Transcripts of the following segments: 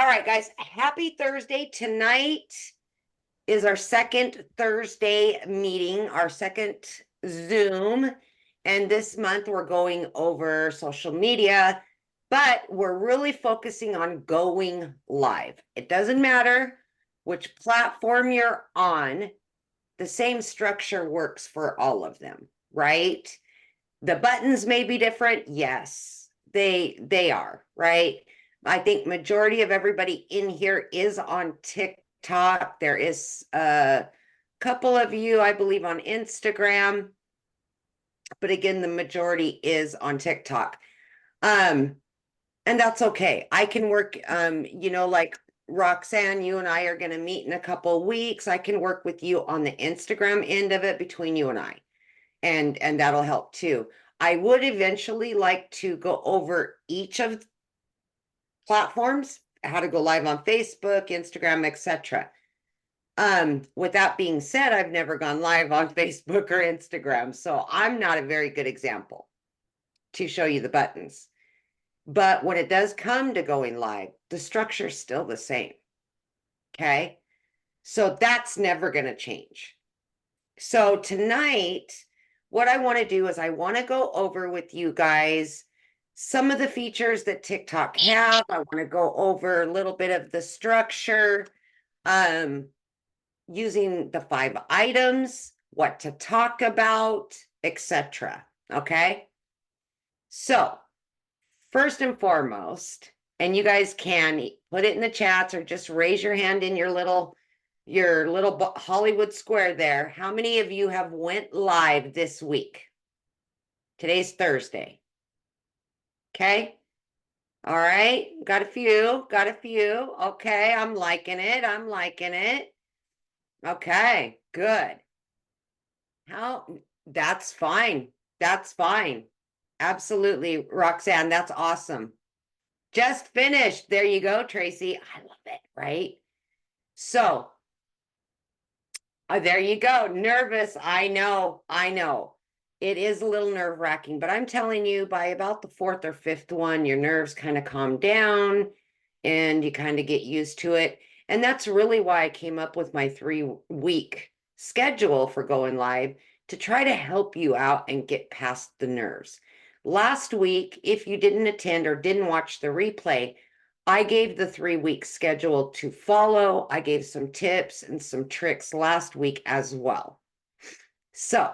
All right, guys, happy Thursday. Tonight is our second Thursday meeting, our second Zoom. And this month we're going over social media, but we're really focusing on going live. It doesn't matter which platform you're on, the same structure works for all of them, right? The buttons may be different. Yes, they are, right? I think majority of everybody in here is on TikTok. There is a couple of you, I believe, on Instagram, but again, the majority is on TikTok. And that's okay. I can work, like Roxanne, you and I are going to meet in a couple weeks. I can work with you on the Instagram end of it between you and I, and that'll help too. I would eventually like to go over each of platforms, how to go live on Facebook, Instagram, etc. With that being said, I've never gone live on Facebook or Instagram, so I'm not a very good example to show you the buttons. But when it does come to going live, the structure is still the same. Okay. So that's never going to change. So tonight, what I want to do is I want to go over with you guys some of the features that TikTok have. I want to go over a little bit of the structure, using the 5 items, what to talk about, etc. Okay. So first and foremost, and you guys can put it in the chats or just raise your hand in your little Hollywood square there. How many of you have went live this week? Today's Thursday. Okay. All right. Got a few. Okay. I'm liking it. Okay. Good. That's fine. Absolutely, Roxanne. That's awesome. Just finished. There you go, Tracy. I love it, right? So, there you go. Nervous. I know. It is a little nerve-wracking, but I'm telling you, by about the 4th or 5th one, your nerves kind of calm down and you kind of get used to it. And that's really why I came up with my 3-week schedule for going live, to try to help you out and get past the nerves. Last week, if you didn't attend or didn't watch the replay, I gave the 3-week schedule to follow. I gave some tips and some tricks last week as well. So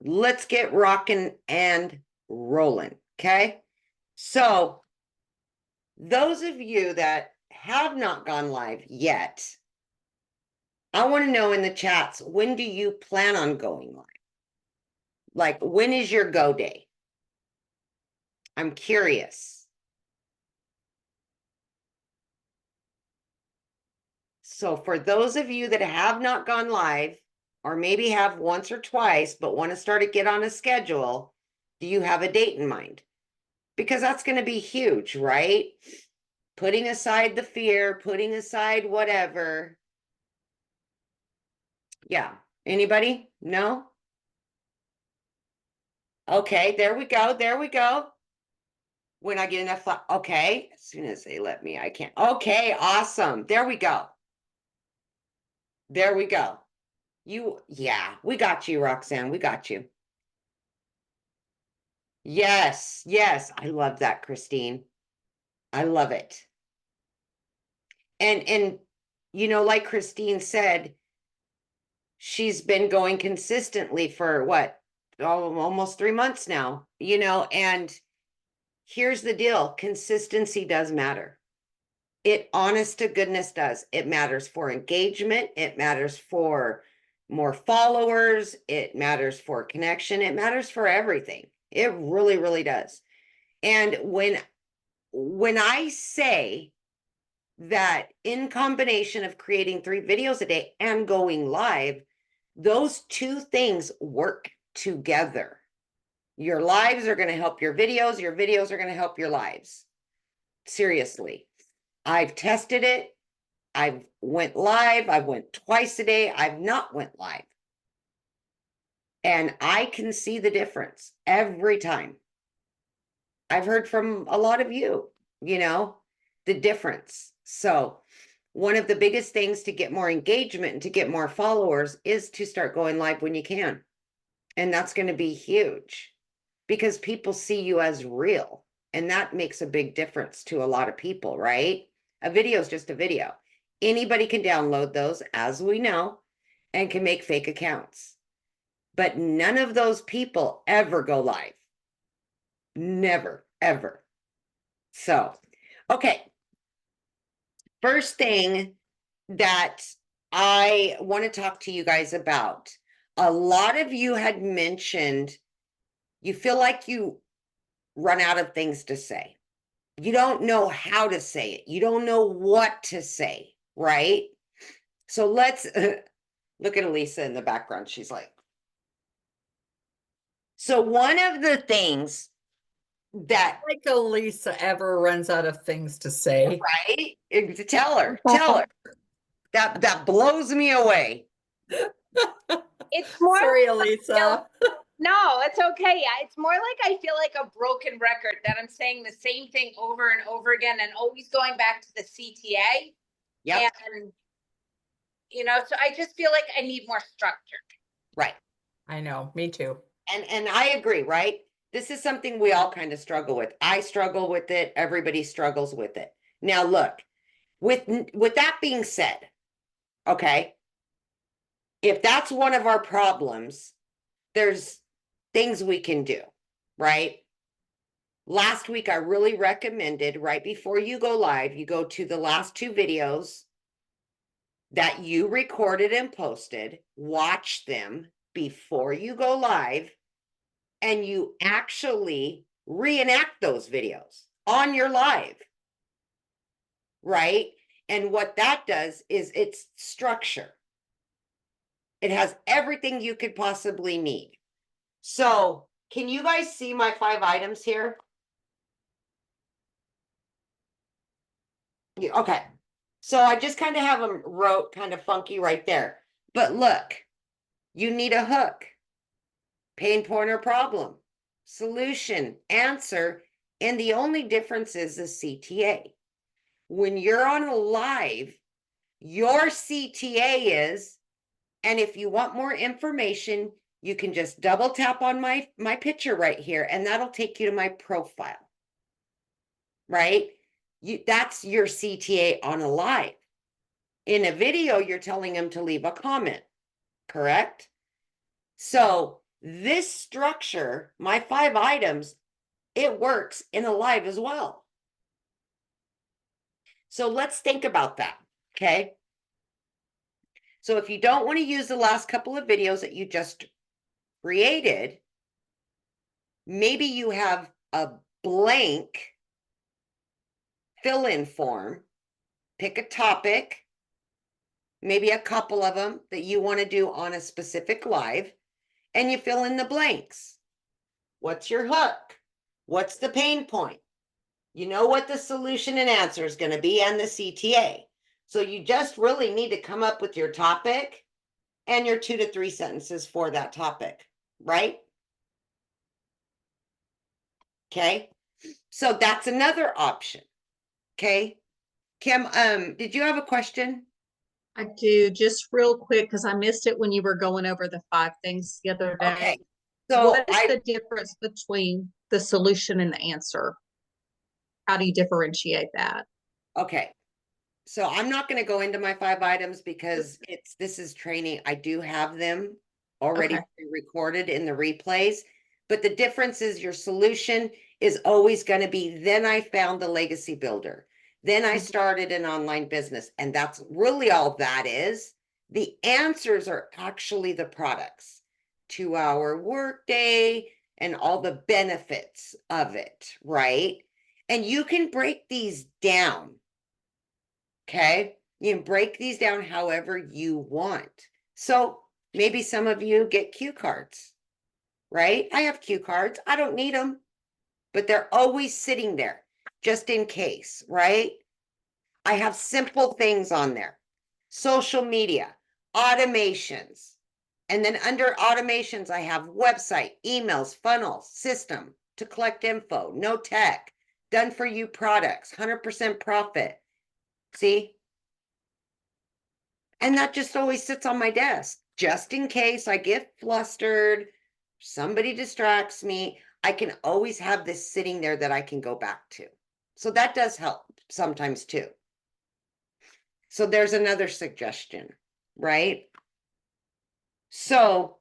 let's get rocking and rolling. Okay. So those of you that have not gone live yet, I want to know in the chats, when do you plan on going live? Like, when is your go day? I'm curious. So for those of you that have not gone live, or maybe have once or twice, but want to start to get on a schedule, do you have a date in mind? Because that's going to be huge, right? Putting aside the fear, putting aside whatever. Yeah. Anybody? No? Okay, there we go. When I get enough, okay, as soon as they let me, I can't. Okay, awesome. There we go. Yeah, we got you, Roxanne. We got you. Yes, I love that, Christine. I love it. And like Christine said, she's been going consistently for what? Almost 3 months now, and here's the deal. Consistency does matter. It, honest to goodness, does. It matters for engagement. It matters for more followers. It matters for connection. It matters for everything. It really, really does. And when I say that, in combination of creating 3 videos a day and going live, those 2 things work together. Your lives are going to help your videos are going to help your lives. Seriously. I've tested it. I've went live. I went twice a day. I've not went live. And I can see the difference every time. I've heard from a lot of you, the difference. So one of the biggest things to get more engagement and to get more followers is to start going live when you can. And that's going to be huge because people see you as real. And that makes a big difference to a lot of people, right? A video is just a video. Anybody can download those, as we know, and can make fake accounts. But none of those people ever go live. Never, ever. So, okay. First thing that I want to talk to you guys about. A lot of you had mentioned you feel like you run out of things to say. You don't know how to say it. You don't know what to say, right? So let's look at Elisa in the background. She's like, so one of the things that, Like Elisa ever runs out of things to say. right? Tell her. That blows me away. It's more Sorry, like Elisa. no, it's okay. It's more like I feel like a broken record that I'm saying the same thing over and over again and always going back to the CTA. Yep. And so I just feel like I need more structure. Right. I know, me too. And I agree, right? This is something we all kind of struggle with. I struggle with it. Everybody struggles with it. Now, look, with that being said, okay, if that's one of our problems, there's things we can do, right? Last week, I really recommended right before you go live, you go to the last 2 videos that you recorded and posted, watch them before you go live, and you actually reenact those videos on your live, right? And what that does is it's structure. It has everything you could possibly need. So can you guys see my 5 items here? Okay. So I just kind of have them wrote kind of funky right there. But look, you need a hook, pain point or problem, solution, answer, and the only difference is the CTA. When you're on a live, your CTA is, and if you want more information, you can just double tap on my picture right here, and that'll take you to my profile, right? That's your CTA on a live. In a video, you're telling them to leave a comment, correct? So this structure, my 5 items, it works in a live as well. So let's think about that, okay? So if you don't want to use the last couple of videos that you just created, maybe you have a blank fill-in form, pick a topic, maybe a couple of them that you want to do on a specific live, and you fill in the blanks. What's your hook? What's the pain point? You know what the solution and answer is going to be and the CTA. So you just really need to come up with your topic and your 2 to 3 sentences for that topic, right? Okay. So that's another option. Okay. Kim, did you have a question? I do, just real quick, because I missed it when you were going over the 5 things the other day. Okay. So what is the difference between the solution and the answer? How do you differentiate that? Okay. So I'm not going to go into my 5 items because this is training. I do have them already recorded in the replays, but the difference is your solution is always going to be, then I found the legacy builder. Then I started an online business, and that's really all that is. The answers are actually the products, 2-hour workday and all the benefits of it, right? And you can break these down. Okay, you can break these down however you want. So maybe some of you get cue cards, right? I have cue cards. I don't need them, but they're always sitting there just in case, right? I have simple things on there. Social media, automations. And then under automations, I have website, emails, funnels, system to collect info, no tech, done for you products, 100% profit. See? And that just always sits on my desk, just in case I get flustered, somebody distracts me. I can always have this sitting there that I can go back to. So that does help sometimes too. So there's another suggestion, right? So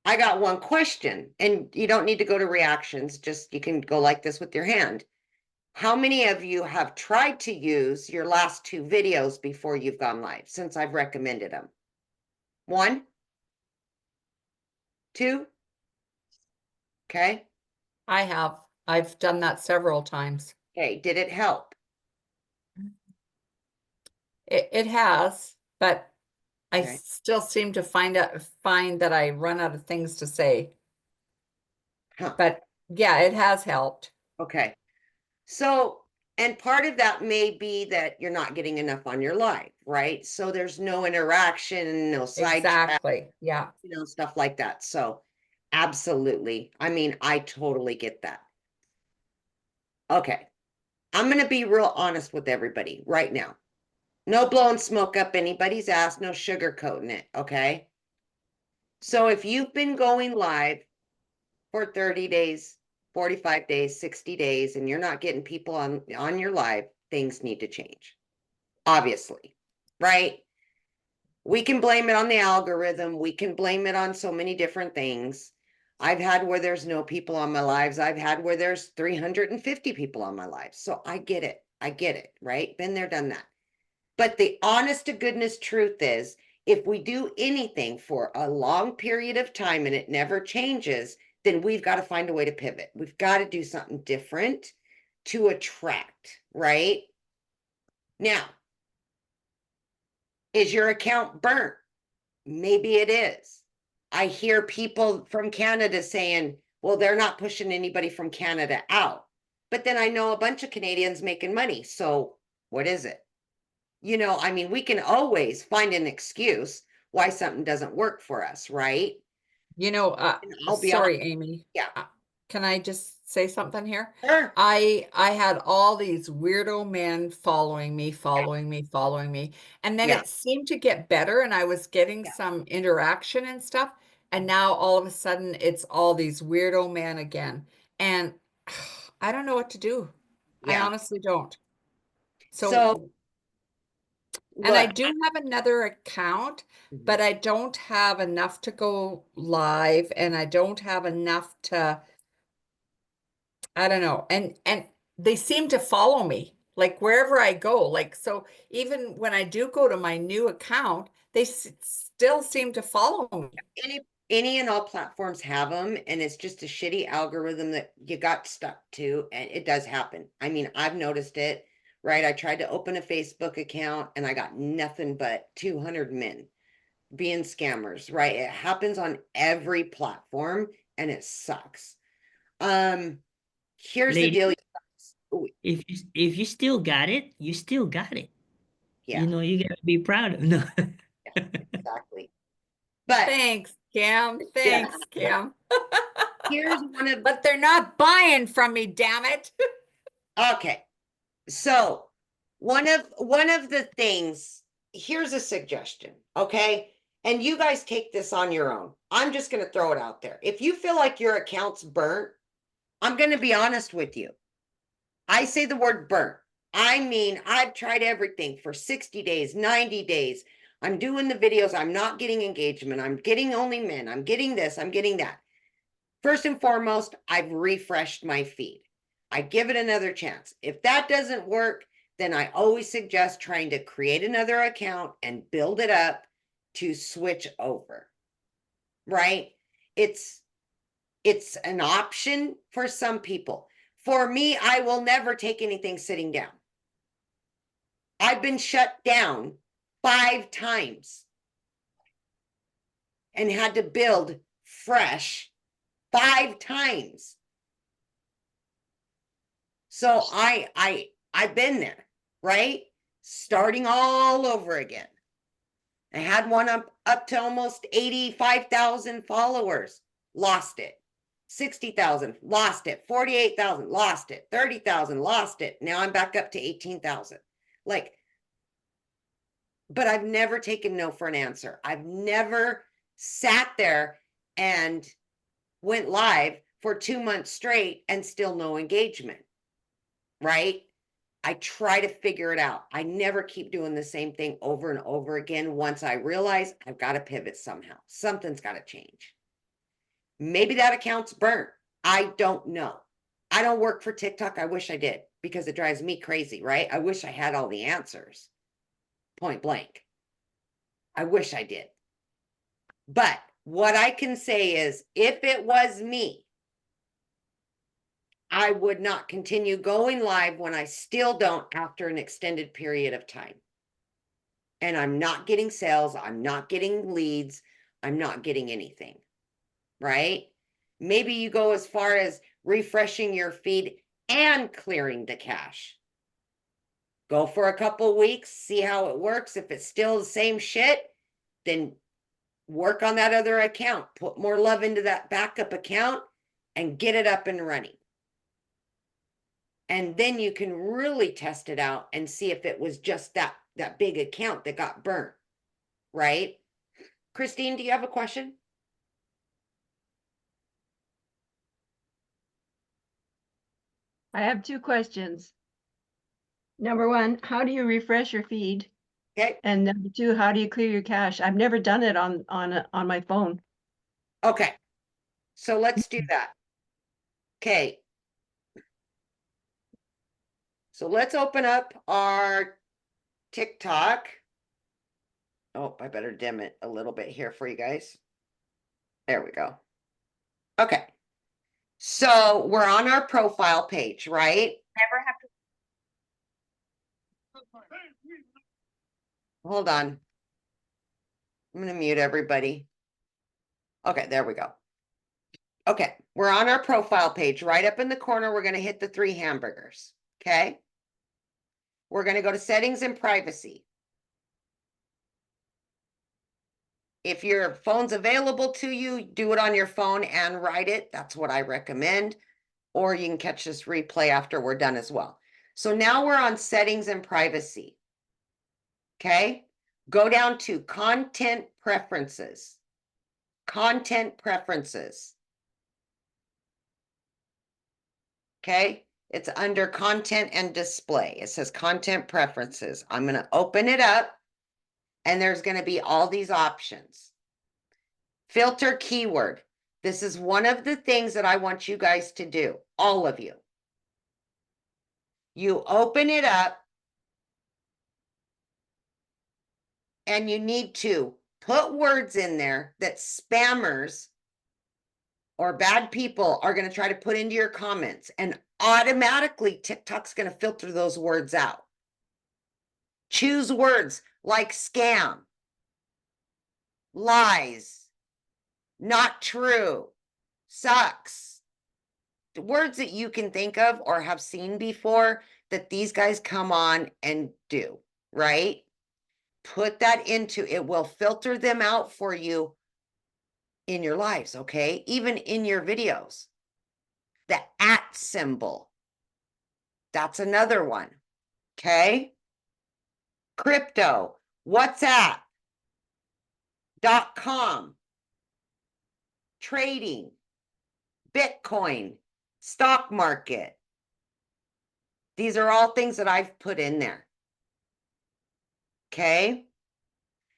I got one question, and you don't need to go to reactions, just you can go like this with your hand. How many of you have tried to use your last 2 videos before you've gone live since I've recommended them? 1? 2? Okay. I have. I've done that several times. Okay. Did it help? It has, but I Okay. still seem to find that I run out of things to say. Huh. But yeah, it has helped. Okay. So, and part of that may be that you're not getting enough on your live, right? So there's no interaction, no side chat, Exactly. Yeah. stuff like that. So absolutely. I mean, I totally get that. Okay. I'm going to be real honest with everybody right now. No blowing smoke up anybody's ass, no sugarcoating it, okay? So if you've been going live for 30 days, 45 days, 60 days, and you're not getting people on your live, things need to change. Obviously, right? We can blame it on the algorithm. We can blame it on so many different things. I've had where there's no people on my lives. I've had where there's 350 people on my lives. So I get it. I get it, right? Been there, done that. But the honest to goodness truth is, if we do anything for a long period of time and it never changes, then we've got to find a way to pivot. We've got to do something different to attract, right? Now, is your account burnt? Maybe it is. I hear people from Canada saying, well, they're not pushing anybody from Canada out. But then I know a bunch of Canadians making money. So what is it? I mean, we can always find an excuse why something doesn't work for us, right? I'll be sorry, Amy. Yeah. Can I just say something here? Sure. I had all these weirdo men following me, and then Yeah. it seemed to get better, and I was getting Yeah. some interaction and stuff, and now all of a sudden it's all these weirdo men again, and I don't know what to do. I Yeah. honestly don't. So And I look, do have another account, Mhm. but I don't have enough to go live, and I don't have enough to, I don't know. And they seem to follow me like wherever I go. Like, so even when I do go to my new account, they still seem to follow me. any and all platforms have them, and it's just a shitty algorithm that you got stuck to, and it does happen. I mean, I've noticed it, right? I tried to open a Facebook account and I got nothing but 200 men being scammers, right? It happens on every platform and it sucks. Here's the Lady, deal. if you still got it, you still got it. Yeah, You gotta be proud of no. exactly. But Thanks, Cam. Thanks, Cam. here's one of But they're not buying from me, damn it. okay. So one of the things, here's a suggestion, okay? And you guys take this on your own. I'm just going to throw it out there. If you feel like your account's burnt, I'm going to be honest with you. I say the word burnt. I mean, I've tried everything for 60 days, 90 days. I'm doing the videos. I'm not getting engagement. I'm getting only men. I'm getting this. I'm getting that. First and foremost, I've refreshed my feed. I give it another chance. If that doesn't work, then I always suggest trying to create another account and build it up to switch over. Right? It's an option for some people. For me, I will never take anything sitting down. I've been shut down 5 times and had to build fresh 5 times. So I've been there, right? Starting all over again. I had one up to almost 85,000 followers, lost it. 60,000, lost it, 48,000, lost it, 30,000, lost it. Now I'm back up to 18,000. Like, but I've never taken no for an answer. I've never sat there and went live for 2 months straight and still no engagement, right? I try to figure it out. I never keep doing the same thing over and over again. Once I realize I've got to pivot somehow, something's got to change. Maybe that account's burnt. I don't know. I don't work for TikTok. I wish I did because it drives me crazy, right? I wish I had all the answers. Point blank. I wish I did. But what I can say is if it was me, I would not continue going live when I still don't after an extended period of time. And I'm not getting sales. I'm not getting leads. I'm not getting anything, right? Maybe you go as far as refreshing your feed and clearing the cache. Go for a couple weeks, see how it works. If it's still the same shit, then work on that other account. Put more love into that backup account and get it up and running. And then you can really test it out and see if it was just that big account that got burnt, right? Christine, do you have a question? I have two questions. Number one, how do you refresh your feed? Okay, And number two, how do you clear your cache? I've never done it on my phone. okay. So let's do that. Okay. So let's open up our TikTok. Oh, I better dim it a little bit here for you guys. There we go. Okay. So we're on our profile page, right? Never have to. Hold on. I'm going to mute everybody. Okay, there we go. Okay, we're on our profile page. Right up in the corner, we're going to hit the 3 hamburgers. Okay. We're going to go to settings and privacy. If your phone's available to you, do it on your phone and write it. That's what I recommend. Or you can catch this replay after we're done as well. So now we're on settings and privacy. Okay. Go down to content preferences. Content preferences. Okay. It's under content and display. It says content preferences. I'm going to open it up and there's going to be all these options. Filter keyword. This is one of the things that I want you guys to do. All of you. You open it up and you need to put words in there that spammers or bad people are going to try to put into your comments, and automatically TikTok's going to filter those words out. Choose words like scam, lies, not true, sucks. Words that you can think of or have seen before that these guys come on and do, right? Put that into it. Will filter them out for you in your lives, okay? Even in your videos. The @ symbol. That's another one, okay? Crypto, WhatsApp.com, trading, Bitcoin, stock market. These are all things that I've put in there. Okay?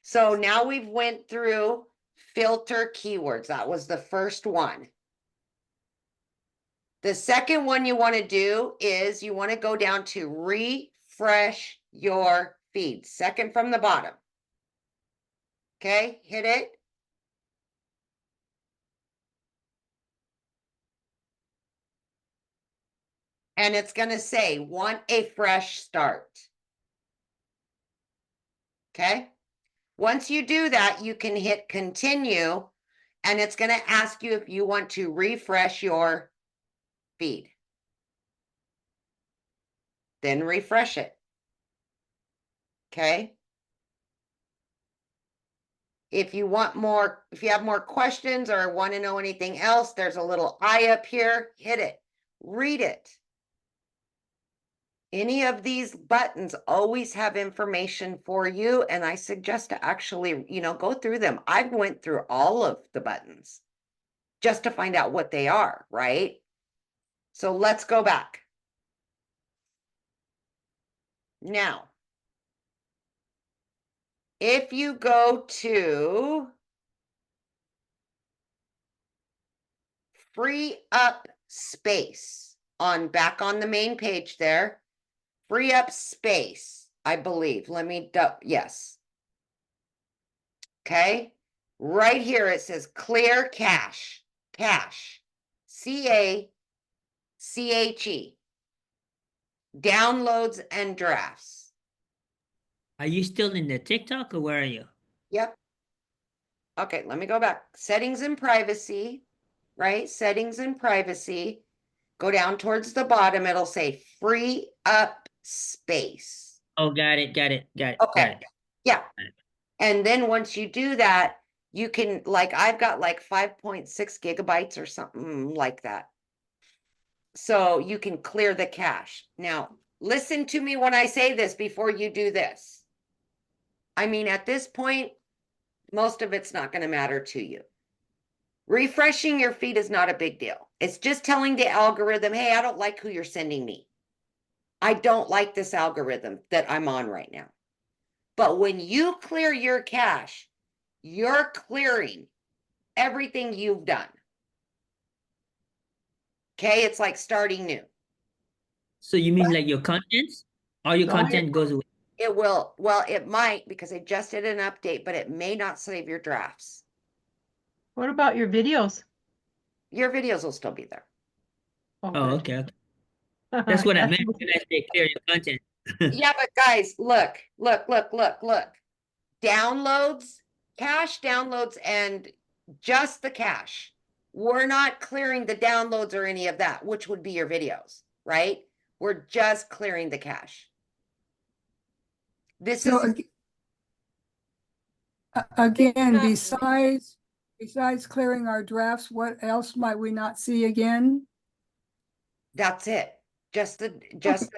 So now we've went through filter keywords. That was the first one. The second one you want to do is you want to go down to refresh your feed. Second from the bottom. Okay, hit it. And it's going to say, want a fresh start. Okay. Once you do that, you can hit continue, and it's going to ask you if you want to refresh your feed. Then refresh it. Okay. If you want more, if you have more questions or want to know anything else, there's a little eye up here. Hit it. Read it. Any of these buttons always have information for you, and I suggest to actually, go through them. I went through all of the buttons just to find out what they are, right? So let's go back. Now, if you go to free up space back on the main page there, free up space, I believe. Let me, yes. Okay. Right here, it says clear cache, CACHE, downloads and drafts. Are you still in the TikTok or where are you? Yep. Okay, let me go back. Settings and privacy, right? Settings and privacy. Go down towards the bottom. It'll say free up space. Oh, got it. Okay. Got it. Yeah. And then once you do that, you can, like, I've got like 5.6 gigabytes or something like that. So you can clear the cache. Now, listen to me when I say this before you do this. I mean, at this point, most of it's not going to matter to you. Refreshing your feed is not a big deal. It's just telling the algorithm, hey, I don't like who you're sending me. I don't like this algorithm that I'm on right now. But when you clear your cache, you're clearing everything you've done. Okay, it's like starting new. So you mean like your contents? All your content goes away? It will, well, it might, because I just did an update, but it may not save your drafts. What about your videos? Your videos will still be there. Oh, good. okay. That's what I That's meant when I say clear your content. Yeah, but guys, look. Downloads, cache downloads, and just the cache. We're not clearing the downloads or any of that, which would be your videos, right? We're just clearing the cache. This So is, again, besides clearing our drafts, what else might we not see again? that's it. Just the drafts.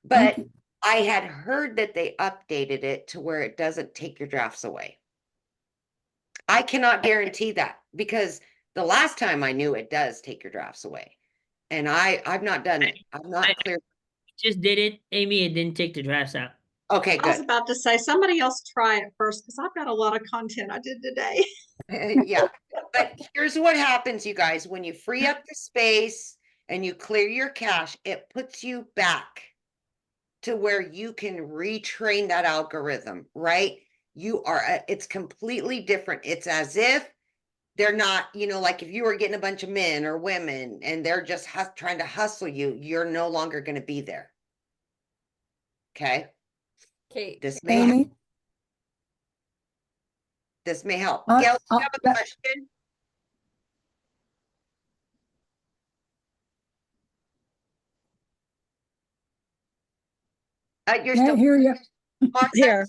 Thank But you. I had heard that they updated it to where it doesn't take your drafts away. I cannot guarantee that, because the last time I knew it does take your drafts away. And I've not done it. I've not cleared. Just did it, Amy. It didn't take the drafts out. Okay, I was good. about to say, somebody else try it first, because I've got a lot of content I did today. Yeah, but here's what happens, you guys. When you free up the space and you clear your cache, it puts you back to where you can retrain that algorithm, right? You are, it's completely different. It's as if they're not, like if you were getting a bunch of men or women and they're just trying to hustle you, you're no longer going to be there. Okay. Okay, This may help. Amy? This may help. Uh, Gail, do you uh, have a that- question? You're Can't still hear you. Martha? Here.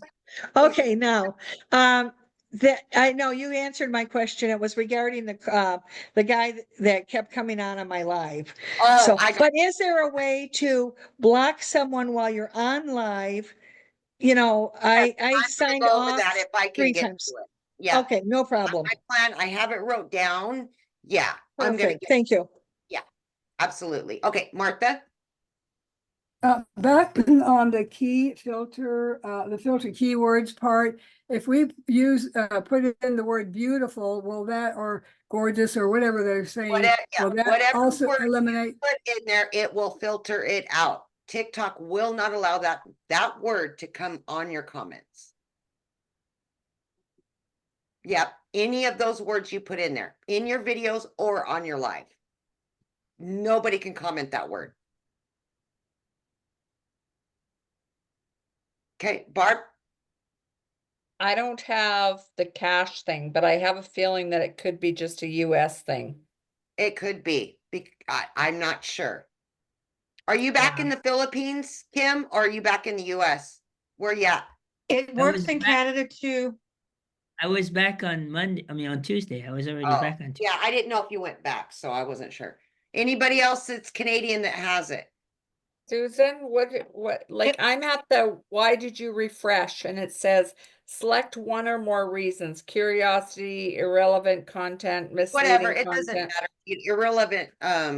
Okay, now, I know you answered my question. It was regarding the guy that kept coming on my live. Oh, So, I got, but is there a way to block someone while you're on live? You know, I I'm gonna signed go over off that if I can 3 get times. to it. Yeah. Okay, no problem. My plan, I have it wrote down. Yeah, I'm gonna Perfect. get, Thank you. absolutely. Okay, Martha? Back on the key filter, the filter keywords part, if we put in the word beautiful, will that, or gorgeous, or whatever they're saying, will that Whatever also word you eliminate? put in there, it will filter it out. TikTok will not allow that word to come on your comments. Yep, any of those words you put in there, in your videos or on your live. Nobody can comment that word. Okay, Barb? I don't have the cash thing, but I have a feeling that it could be just a US thing. It could be. I'm not sure. Are you back in the Philippines, Kim, or are you back in the US? Where you at? It was works in back- Canada too. I was back on Monday. I mean, on Tuesday. I was already Oh, back on Tuesday. yeah, I didn't know if you went back, so I wasn't sure. Anybody else that's Canadian that has it? Susan, like I'm at the, why did you refresh? And it says, select one or more reasons, curiosity, irrelevant content, Whatever, misleading it doesn't content. matter. Irrelevant,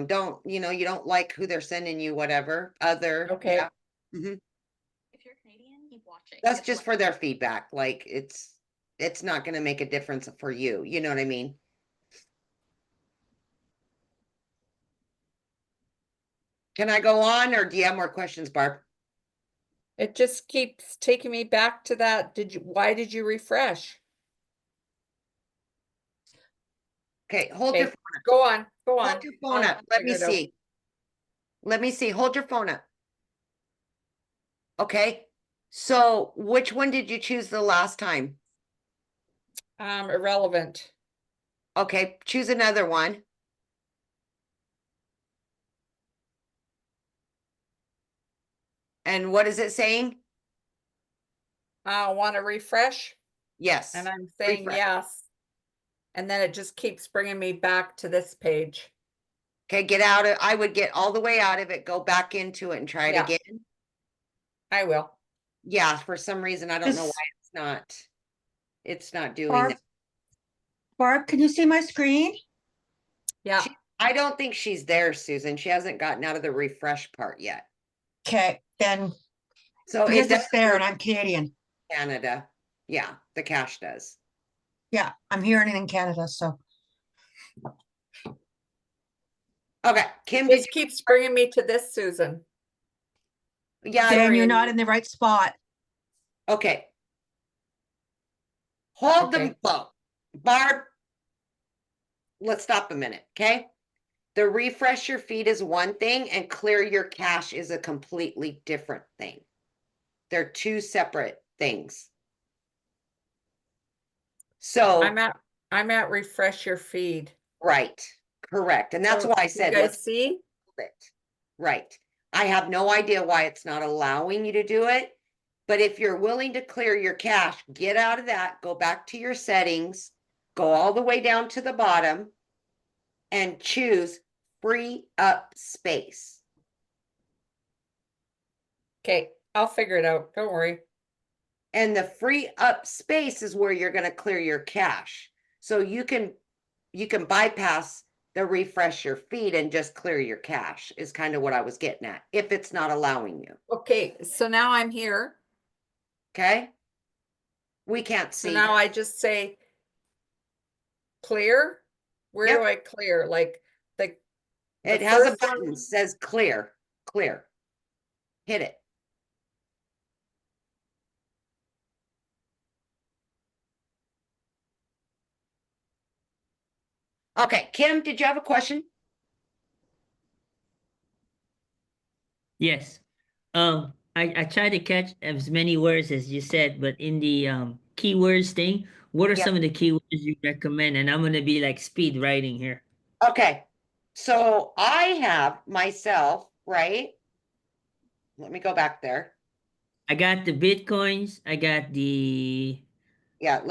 don't, you don't like who they're sending you, whatever, other. Okay. Yeah. Mhm. If you're Canadian, keep watching. That's just for their feedback, like it's not gonna make a difference for you, you know what I mean? Can I go on, or do you have more questions, Barb? It just keeps taking me back to that. Why did you refresh? Okay, hold your, Okay, go on, go on. hold your phone I'll up, let me figure it out. see. Let me see, hold your phone up. Okay, so which one did you choose the last time? Irrelevant. Okay, choose another one. And what is it saying? I want to refresh, Yes. and I'm saying refresh. yes. And then it just keeps bringing me back to this page. Okay, get out of, I would get all the way out of it, go back into it and try it Yeah. again. I will. Yeah, for some reason, I don't know Just- why it's not doing Barb, that. Barb, can you see my screen? Yeah. I don't think she's there, Susan. She hasn't gotten out of the refresh part yet. Okay, then So because it does it's there and I'm Canadian. Canada. Yeah, the cache does. Yeah, I'm here and in Canada, so. Okay, Kim, did This keeps bringing me to this, Susan. you? Yeah, Then Sorry. you're not in the right spot. okay. Hold Okay. the phone. Barb, let's stop a minute, okay? The refresh your feed is one thing and clear your cache is a completely different thing. They're two separate things. So, I'm at refresh your feed. right, correct. And that's So, why I you said, guys let's see? it. Right. I have no idea why it's not allowing you to do it. But if you're willing to clear your cache, get out of that, go back to your settings, go all the way down to the bottom and choose free up space. Okay, I'll figure it out. Don't worry. And the free up space is where you're going to clear your cache. So you can bypass the refresh your feed and just clear your cache is kind of what I was getting at, if it's not allowing you. Okay, so now I'm here. Okay. We can't So see. now I just say clear. Where Yep. do I clear? Like the It has a first button, one- says clear, clear. Hit it. Okay, Kim, did you have a question? Yes. I tried to catch as many words as you said, but in the keywords thing, what are Yep. some of the keywords you recommend? And I'm gonna be like speed writing here. Okay, so I have myself, right? Let me go back there. I got the Bitcoins, I got the Yeah,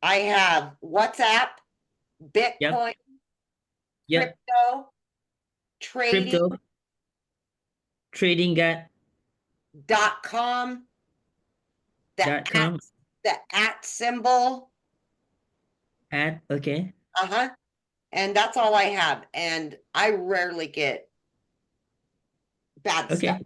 I have WhatsApp, Bitcoin, yep, crypto, trading.com, crypto, trading got the .com at symbol. okay. Uh-huh. And that's all I have. And I rarely get bad Okay. stuff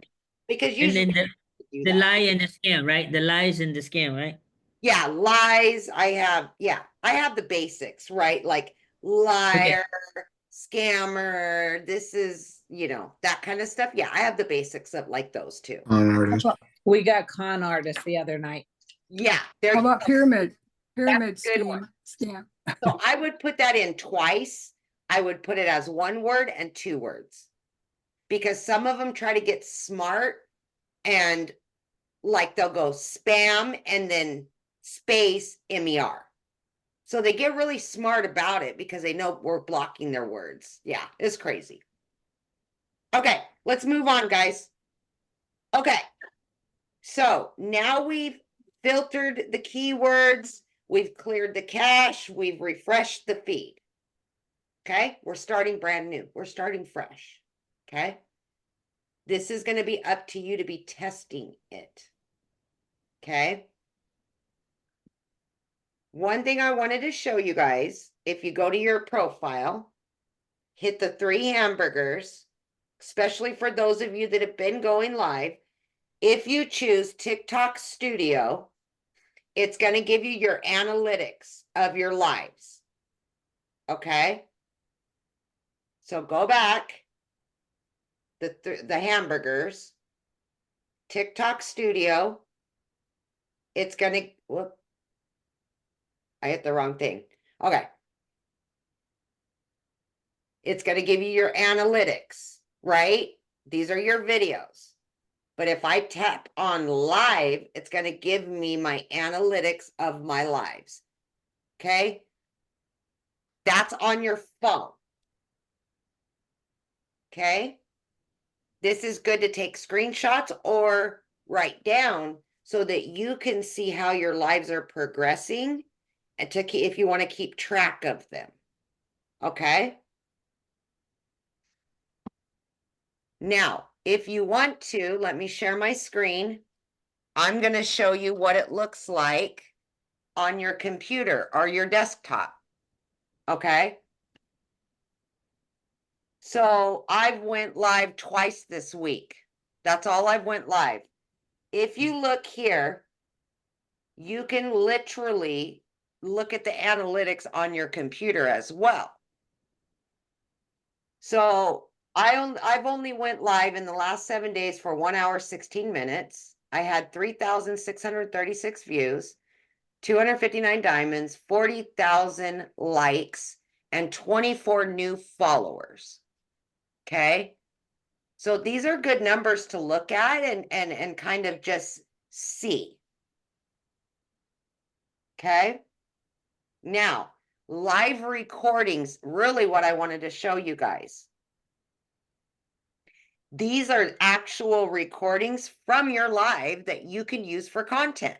because And usually then I do the that. lie and the scam, right? The lies and the scam, right? Yeah, lies. I have the basics, right? Like liar, scammer. This is, that kind of stuff. Yeah, I have the basics of like those two. We got con artist the other night. Yeah, there How you about go. pyramid good scheme, one. scam? So I would put that in twice. I would put it as one word and two words. Because some of them try to get smart and like they'll go spam and then space MER. So they get really smart about it because they know we're blocking their words. Yeah, it's crazy. Okay, let's move on, guys. Okay. So now we've filtered the keywords. We've cleared the cache. We've refreshed the feed. Okay, we're starting brand new. We're starting fresh. Okay. This is going to be up to you to be testing it. Okay. One thing I wanted to show you guys, if you go to your profile, hit the 3 hamburgers, especially for those of you that have been going live. If you choose TikTok Studio, it's going to give you your analytics of your lives. Okay. So go back, the hamburgers, TikTok Studio. It's going to, whoop, I hit the wrong thing. Okay. It's going to give you your analytics, right? These are your videos. But if I tap on live, it's going to give me my analytics of my lives. Okay. That's on your phone. Okay. This is good to take screenshots or write down so that you can see how your lives are progressing and if you want to keep track of them. Okay. Now, if you want to, let me share my screen. I'm going to show you what it looks like on your computer or your desktop. Okay. So I've went live twice this week. That's all I've went live. If you look here, you can literally look at the analytics on your computer as well. So I've only went live in the last 7 days for 1 hour, 16 minutes. I had 3,636 views, 259 diamonds, 40,000 likes, and 24 new followers. Okay. So these are good numbers to look at and kind of just see. Okay. Now, live recordings, really what I wanted to show you guys. These are actual recordings from your live that you can use for content.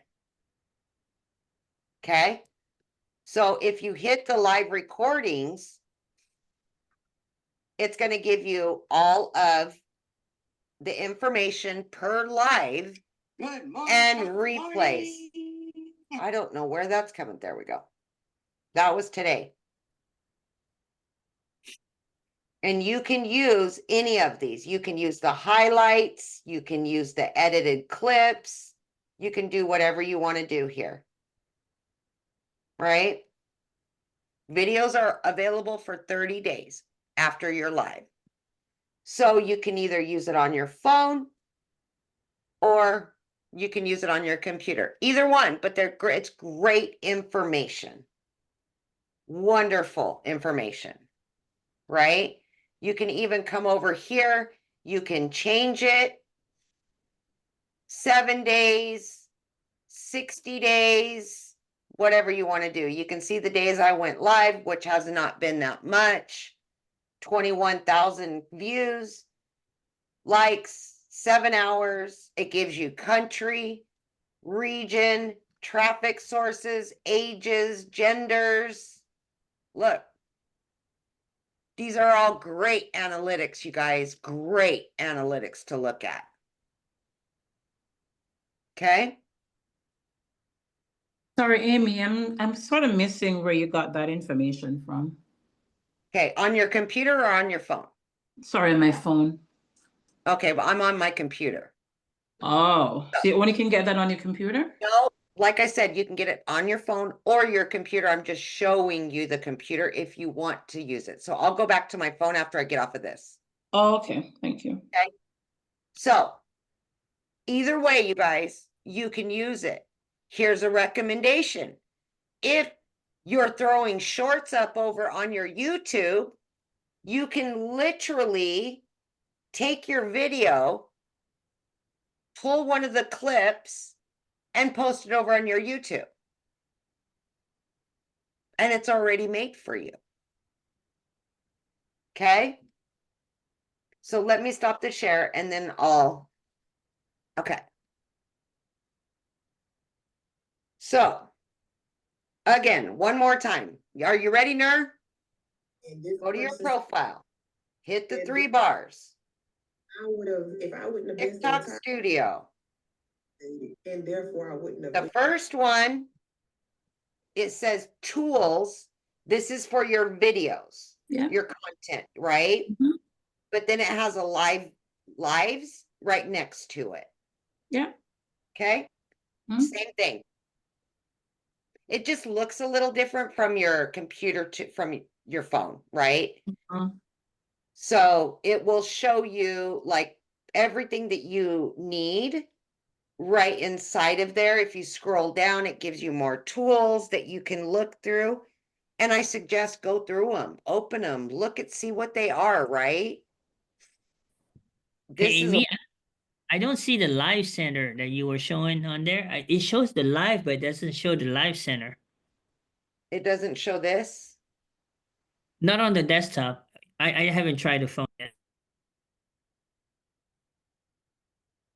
Okay. So if you hit the live recordings, it's going to give you all of the information per live and replays. I don't know where that's coming. There we go. That was today. And you can use any of these. You can use the highlights. You can use the edited clips. You can do whatever you want to do here. Right? Videos are available for 30 days after you're live. So you can either use it on your phone or you can use it on your computer. Either one, but they're great. It's great information. Wonderful information. Right? You can even come over here. You can change it. 7 days, 60 days, whatever you want to do. You can see the days I went live, which has not been that much. 21,000 views, likes, 7 hours. It gives you country, region, traffic sources, ages, genders. Look. These are all great analytics, you guys. Great analytics to look at. Okay. Sorry, Amy, I'm sort of missing where you got that information from. Okay, on your computer or on your phone? Sorry, my phone. Okay, well, I'm on my computer. Oh, so you only can get that on your computer? No, like I said, you can get it on your phone or your computer. I'm just showing you the computer if you want to use it. So I'll go back to my phone after I get off of this. Oh, okay, thank you. Okay. So either way, you guys, you can use it. Here's a recommendation. If you're throwing shorts up over on your YouTube, you can literally take your video, pull one of the clips, and post it over on your YouTube. And it's already made for you. Okay? So let me stop the share and then I'll, okay. So Again, one more time. Are you ready, Nur? And this Go to your person- profile. Hit the And 3 bars. I would have, if I wouldn't have been so TikTok tired, Studio. and therefore I wouldn't have. The first one, it says tools. This is for your videos, Yeah. your content, right? Mhm. But then it has a lives right next to it. Yeah. Okay. Mhm. Same thing. It just looks a little different from your computer from your phone, right? Mhm. So it will show you like everything that you need right inside of there. If you scroll down, it gives you more tools that you can look through. And I suggest go through them, open them, look at, see what they are, right? This Hey, is, Amy, I don't see the live center that you were showing on there. It shows the live, but it doesn't show the live center. it doesn't show this. Not on the desktop. I haven't tried the phone yet.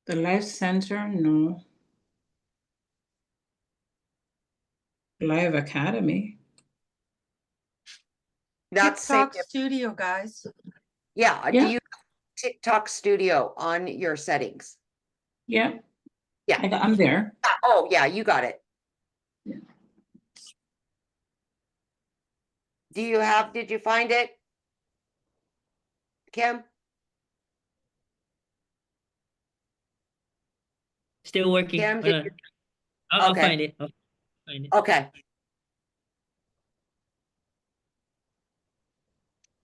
The Live Center, no. Live Academy. That's same TikTok Studio, guys. Yeah, do Yeah. you have TikTok Studio on your settings? Yeah. Yeah. I'm there. Oh, yeah, you got it. Yeah. Did you find it? Kim? Still working. Kim, Hold did on. you- I'll Okay. find it. I'll find it. Okay.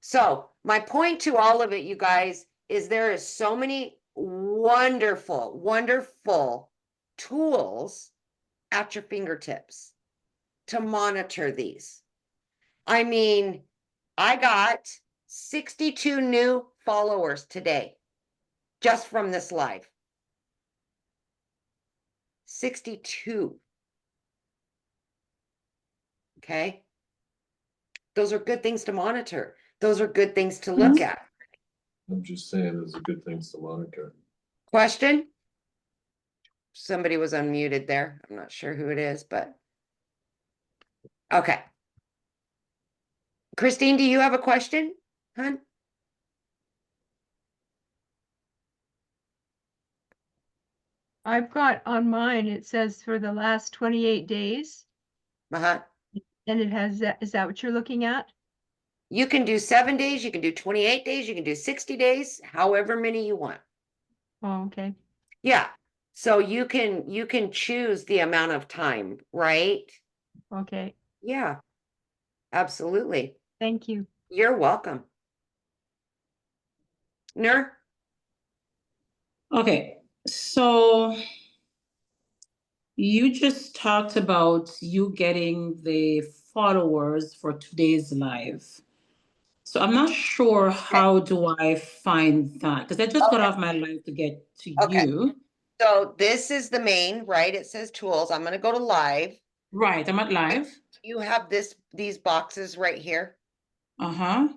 So my point to all of it, you guys, is there is so many wonderful, wonderful tools at your fingertips to monitor these. I mean, I got 62 new followers today just from this live. 62. Okay. Those are good things to monitor. Those are good things to look at. I'm just saying, those are good things to monitor. Question? Somebody was unmuted there. I'm not sure who it is, but. Okay. Christine, do you have a question, hun? I've got on mine, it says for the last 28 days, Uh-huh. and it has that, is that what you're looking at? You can do 7 days, you can do 28 days, you can do 60 days, however many you want. Oh, okay. Yeah. So you can choose the amount of time, right? Okay, Yeah. Absolutely. thank you. You're welcome. Nur? Okay, so you just talked about you getting the followers for today's live. So I'm not sure how do I find that? Because I just got off my live to get to Okay. you. So this is the main, right? It says tools. I'm gonna go to live. Right, I'm at live. You have these boxes right here. Uh-huh.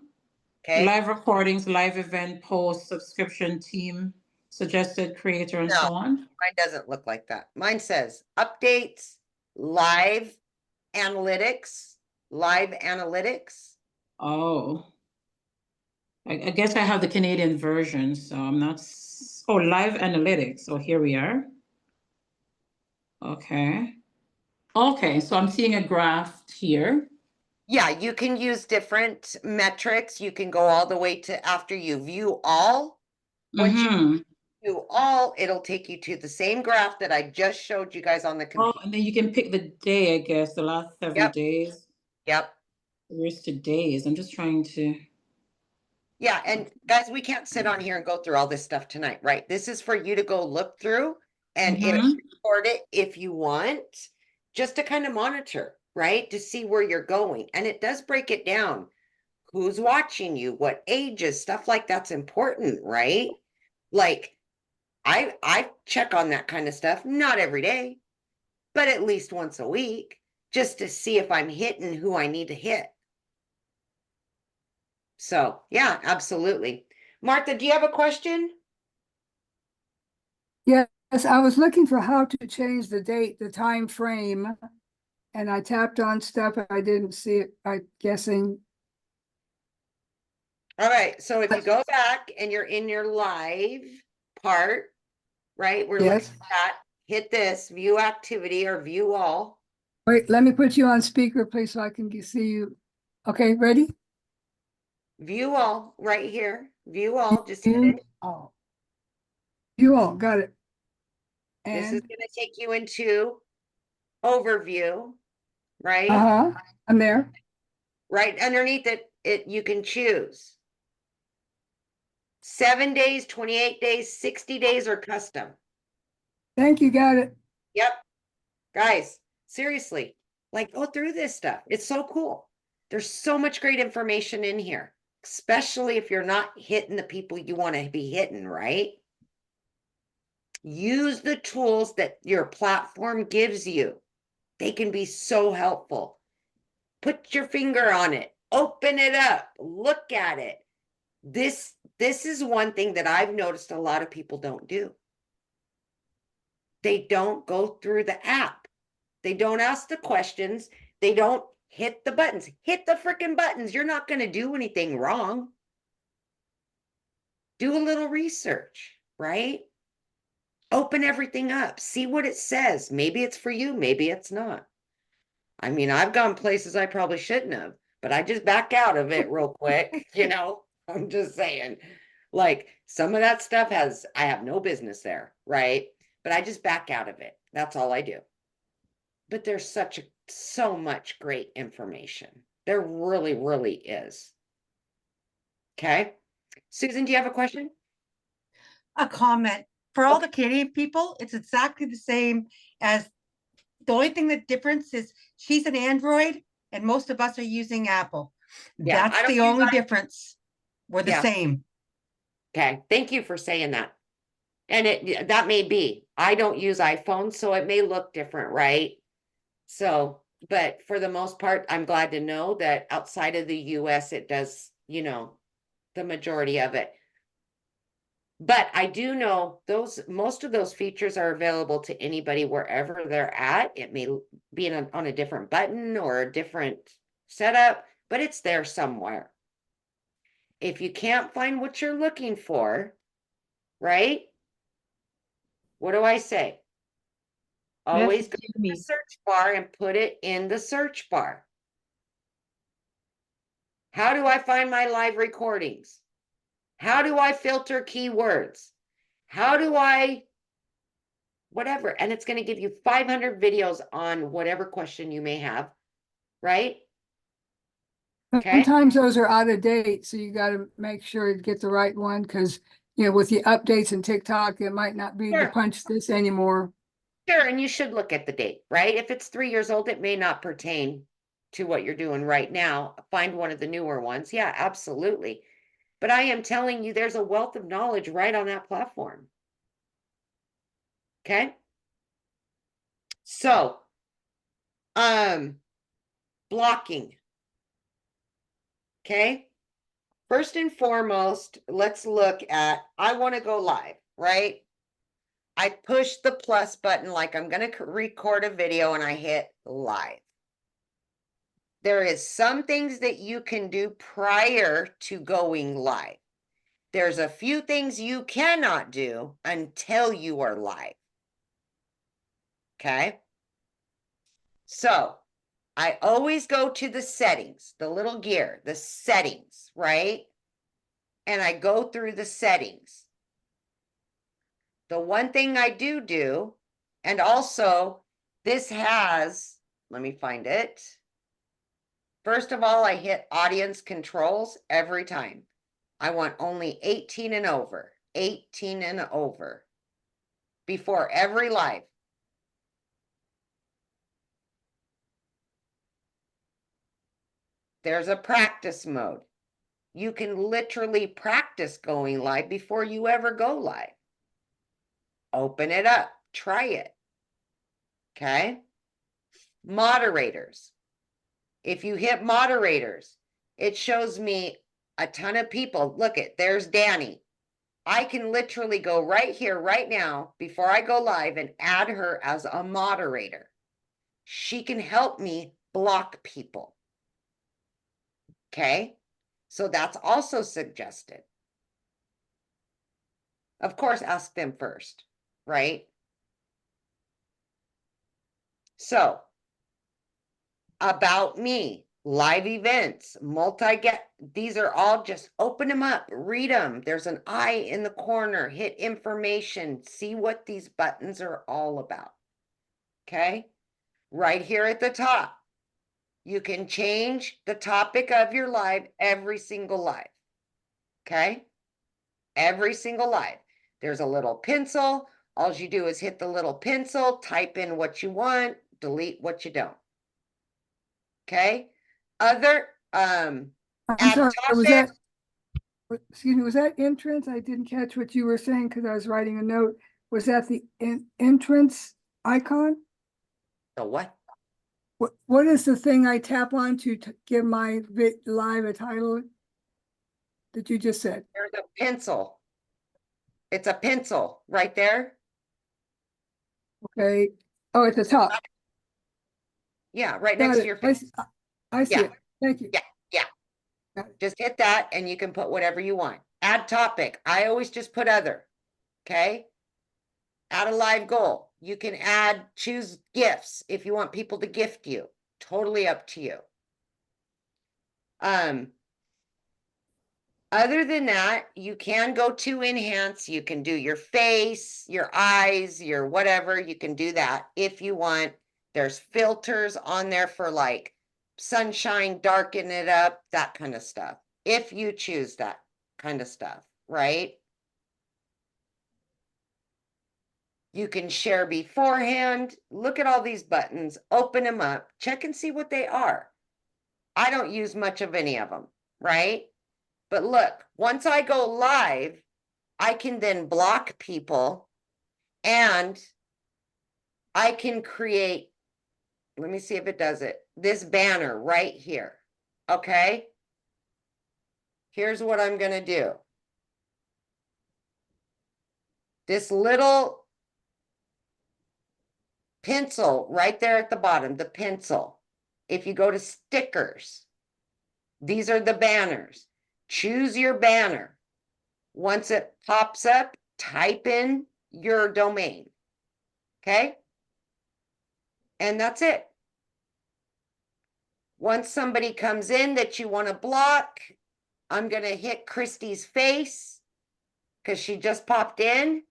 Okay. Live recordings, live event, post, subscription team, suggested creator, and so on. Mine doesn't look like that. Mine says updates, live analytics, live analytics. Oh. I guess I have the Canadian version, so I'm not. Oh, live analytics. So here we are. Okay. Okay, so I'm seeing a graph here. Yeah, you can use different metrics. You can go all the way to after you view all. Once you view all, it'll take you to the same graph that I just showed you guys on the Oh, computer. and then you can pick the day, I guess, the last 7 days. Yep. Where's today's? I'm just trying to. Yeah, and guys, we can't sit on here and go through all this stuff tonight, right? This is for you to go look through and record it if you want, just to kind of monitor, right? To see where you're going. And it does break it down. Who's watching you, what ages, stuff like that's important, right? Like I check on that kind of stuff, not every day, but at least once a week, just to see if I'm hitting who I need to hit. So yeah, absolutely. Martha, do you have a question? Yes, I was looking for how to change the date, the time frame, and I tapped on stuff, I didn't see it, I'm guessing. All right, so if you go back and you're in your live part, right? We're looking Yes. at that, hit this, view activity or view all. Wait, let me put you on speaker, please, so I can see you. Okay, ready? View all right here, view all, just hit it. Oh. You all got it. This is And, gonna take you into overview, right? uh-huh, I'm there. Right underneath it, you can choose 7 days, 28 days, 60 days, or custom. Thank you, got it. Yep. Guys, seriously, like go through this stuff. It's so cool. There's so much great information in here, especially if you're not hitting the people you want to be hitting, right? Use the tools that your platform gives you. They can be so helpful. Put your finger on it, open it up, look at it. This is one thing that I've noticed a lot of people don't do. They don't go through the app. They don't ask the questions. They don't hit the buttons. Hit the freaking buttons. You're not going to do anything wrong. Do a little research, right? Open everything up. See what it says. Maybe it's for you. Maybe it's not. I mean, I've gone places I probably shouldn't have, but I just back out of it real quick. I'm just saying, like some of that stuff I have no business there, right? But I just back out of it. That's all I do. But there's so much great information. There really, really is. Okay. Susan, do you have a question? A comment. For all the Canadian people, it's exactly the same as, the only thing that difference is she's an Android and most of us are using Apple. Yeah, I That's don't the use only that. difference. We're the Yeah. same. Okay. Thank you for saying that. And that may be. I don't use iPhone, so it may look different, right? So, but for the most part, I'm glad to know that outside of the US, it does, the majority of it. But I do know most of those features are available to anybody wherever they're at. It may be on a different button or a different setup, but it's there somewhere. If you can't find what you're looking for, right? What do I say? Always go to the search bar and put it in the search bar. How do I find my live recordings? How do I filter keywords? How do I, whatever, and it's going to give you 500 videos on whatever question you may have, right? Okay. Sometimes those are out of date, so you got to make sure to get the right one because, with the updates in TikTok, it might not be Sure. to punch this anymore. Sure, and you should look at the date, right? If it's 3 years old, it may not pertain to what you're doing right now. Find one of the newer ones. Yeah, absolutely. But I am telling you, there's a wealth of knowledge right on that platform. Okay. So, blocking. Okay. First and foremost, let's look at, I want to go live, right? I push the plus button like I'm going to record a video and I hit live. There is some things that you can do prior to going live. There's a few things you cannot do until you are live. Okay. So I always go to the settings, the little gear, the settings, right? And I go through the settings. The one thing I do, and also this has, let me find it. First of all, I hit audience controls every time. I want only 18 and over, 18 and over before every live. There's a practice mode. You can literally practice going live before you ever go live. Open it up, try it. Okay. Moderators. If you hit moderators, it shows me a ton of people. Look there's Danny. I can literally go right here, right now, before I go live and add her as a moderator. she can help me block people. Okay, so that's also suggested. Of course, ask them first, right? So, about me, live events, these are all just open them up, read them. There's an I in the corner, hit information, see what these buttons are all about. Okay, right here at the top, you can change the topic of your live every single live. Okay, every single live. There's a little pencil. All you do is hit the little pencil, type in what you want, delete what you don't. Okay, other I'm add sorry, was topic. excuse me, was that entrance? I didn't catch what you were saying because I was writing a note. Was that the entrance icon? The what? What is the thing I tap on to give my live a title that you just said? There's a pencil. It's a pencil right there. Okay. Oh, at the top. Yeah, right Got next to it. your face. I see Yeah. it. Thank you. Yeah, yeah. Got it. Just hit that and you can put whatever you want. Add topic. I always just put other. Okay. Add a live goal. You can choose gifts if you want people to gift you. Totally up to you. Other than that, you can go to enhance. You can do your face, your eyes, your whatever. You can do that if you want. There's filters on there for like sunshine, darken it up, that kind of stuff. If you choose that kind of stuff, right? You can share beforehand. Look at all these buttons, open them up, check and see what they are. I don't use much of any of them, right? But look, once I go live, I can then block people and I can create, let me see if it does it, this banner right here, okay? Here's what I'm gonna do. This little pencil right there at the bottom, the pencil. If you go to stickers, these are the banners. Choose your banner. Once it pops up, type in your domain. Okay? And that's it. Once somebody comes in that you want to block, I'm going to hit Christy's face because she just popped in.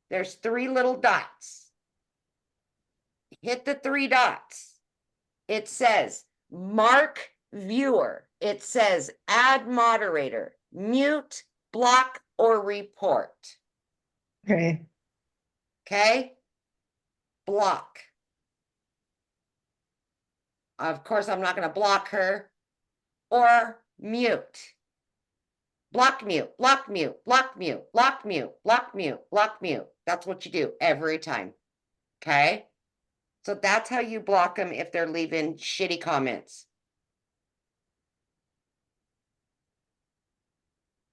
There's 3 little dots. Hit the 3 dots. It says mark viewer. It says add moderator, mute, block, or report. Okay. Okay? Block. Of course, I'm not going to block her. Or mute. Block, mute, block, mute, block, mute, block, mute, block, mute, block, mute. That's what you do every time. Okay? So that's how you block them if they're leaving shitty comments.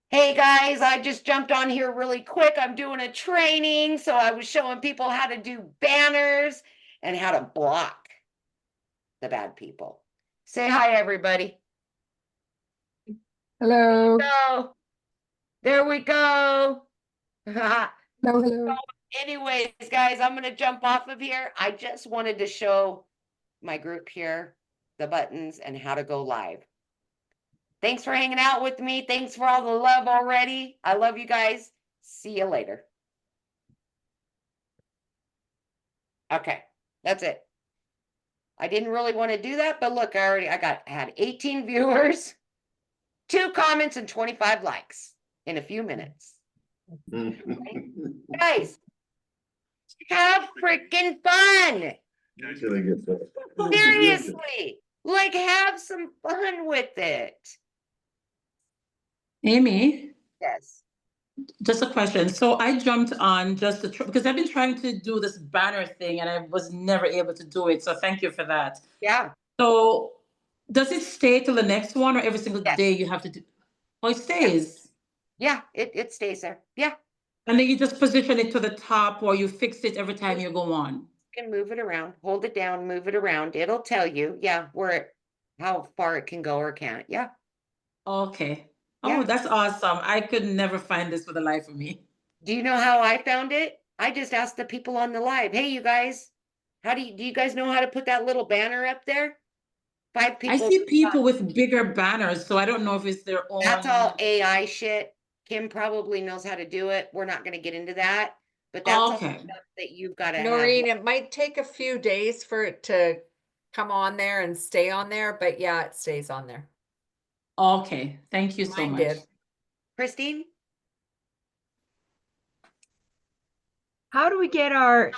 Hey guys, I just jumped on here really quick. I'm doing a training, so I was showing people how to do banners and how to block the bad people. Say hi, everybody. Hello. So, there we go. Hello, hello. Anyways, guys, I'm going to jump off of here. I just wanted to show my group here the buttons and how to go live. Thanks for hanging out with me. Thanks for all the love already. I love you guys. See you later. Okay, that's it. I didn't really want to do that, but look, I had 18 viewers, 2 comments, and 25 likes in a few minutes. Guys, have freaking fun. Seriously, like have some fun with it. Amy, Yes. just a question. So I jumped on just because I've been trying to do this banner thing and I was never able to do it. So thank you for that. Yeah. So does it stay till the next one or every single Yes. day you have to do? Oh, it stays. Yeah, it stays there. Yeah. And then you just position it to the top or you fix it every time you go on. can move it around, hold it down, move it around. It'll tell you, yeah, how far it can go or can't. Yeah. Okay. Yeah. Oh, that's awesome. I could never find this for the life of me. Do you know how I found it? I just asked the people on the live, hey, you guys, do you guys know how to put that little banner up there? 5 I people. see people with bigger banners, so I don't know if it's their own. That's all AI shit. Kim probably knows how to do it. We're not gonna get into that, but that's all Okay. stuff that you've gotta have. Noreen, it might take a few days for it to come on there and stay on there, but yeah, it stays on there. Okay. Thank you so Mine much. did. Christine? How do we get our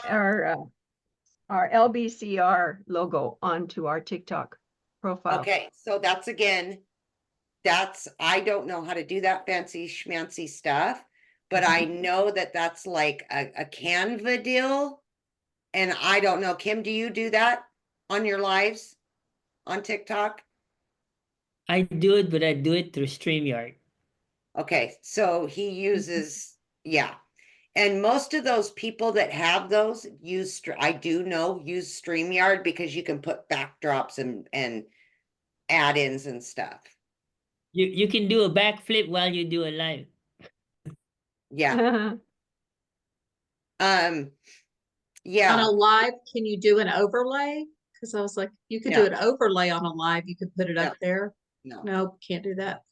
LBCR logo onto our TikTok profile? Okay, so I don't know how to do that fancy schmancy stuff, but I know that that's like a Canva deal. And I don't know, Kim, do you do that on your lives on TikTok? I do it, but I do it through StreamYard. Okay, so he uses, yeah. And most of those people that have those use StreamYard because you can put backdrops and add-ins and stuff. You can do a backflip while you do a live. Yeah. On Yeah. a live, can you do an overlay? Because I was like, you could do No. an overlay on a live, you could put it up there. No. No, can't do that.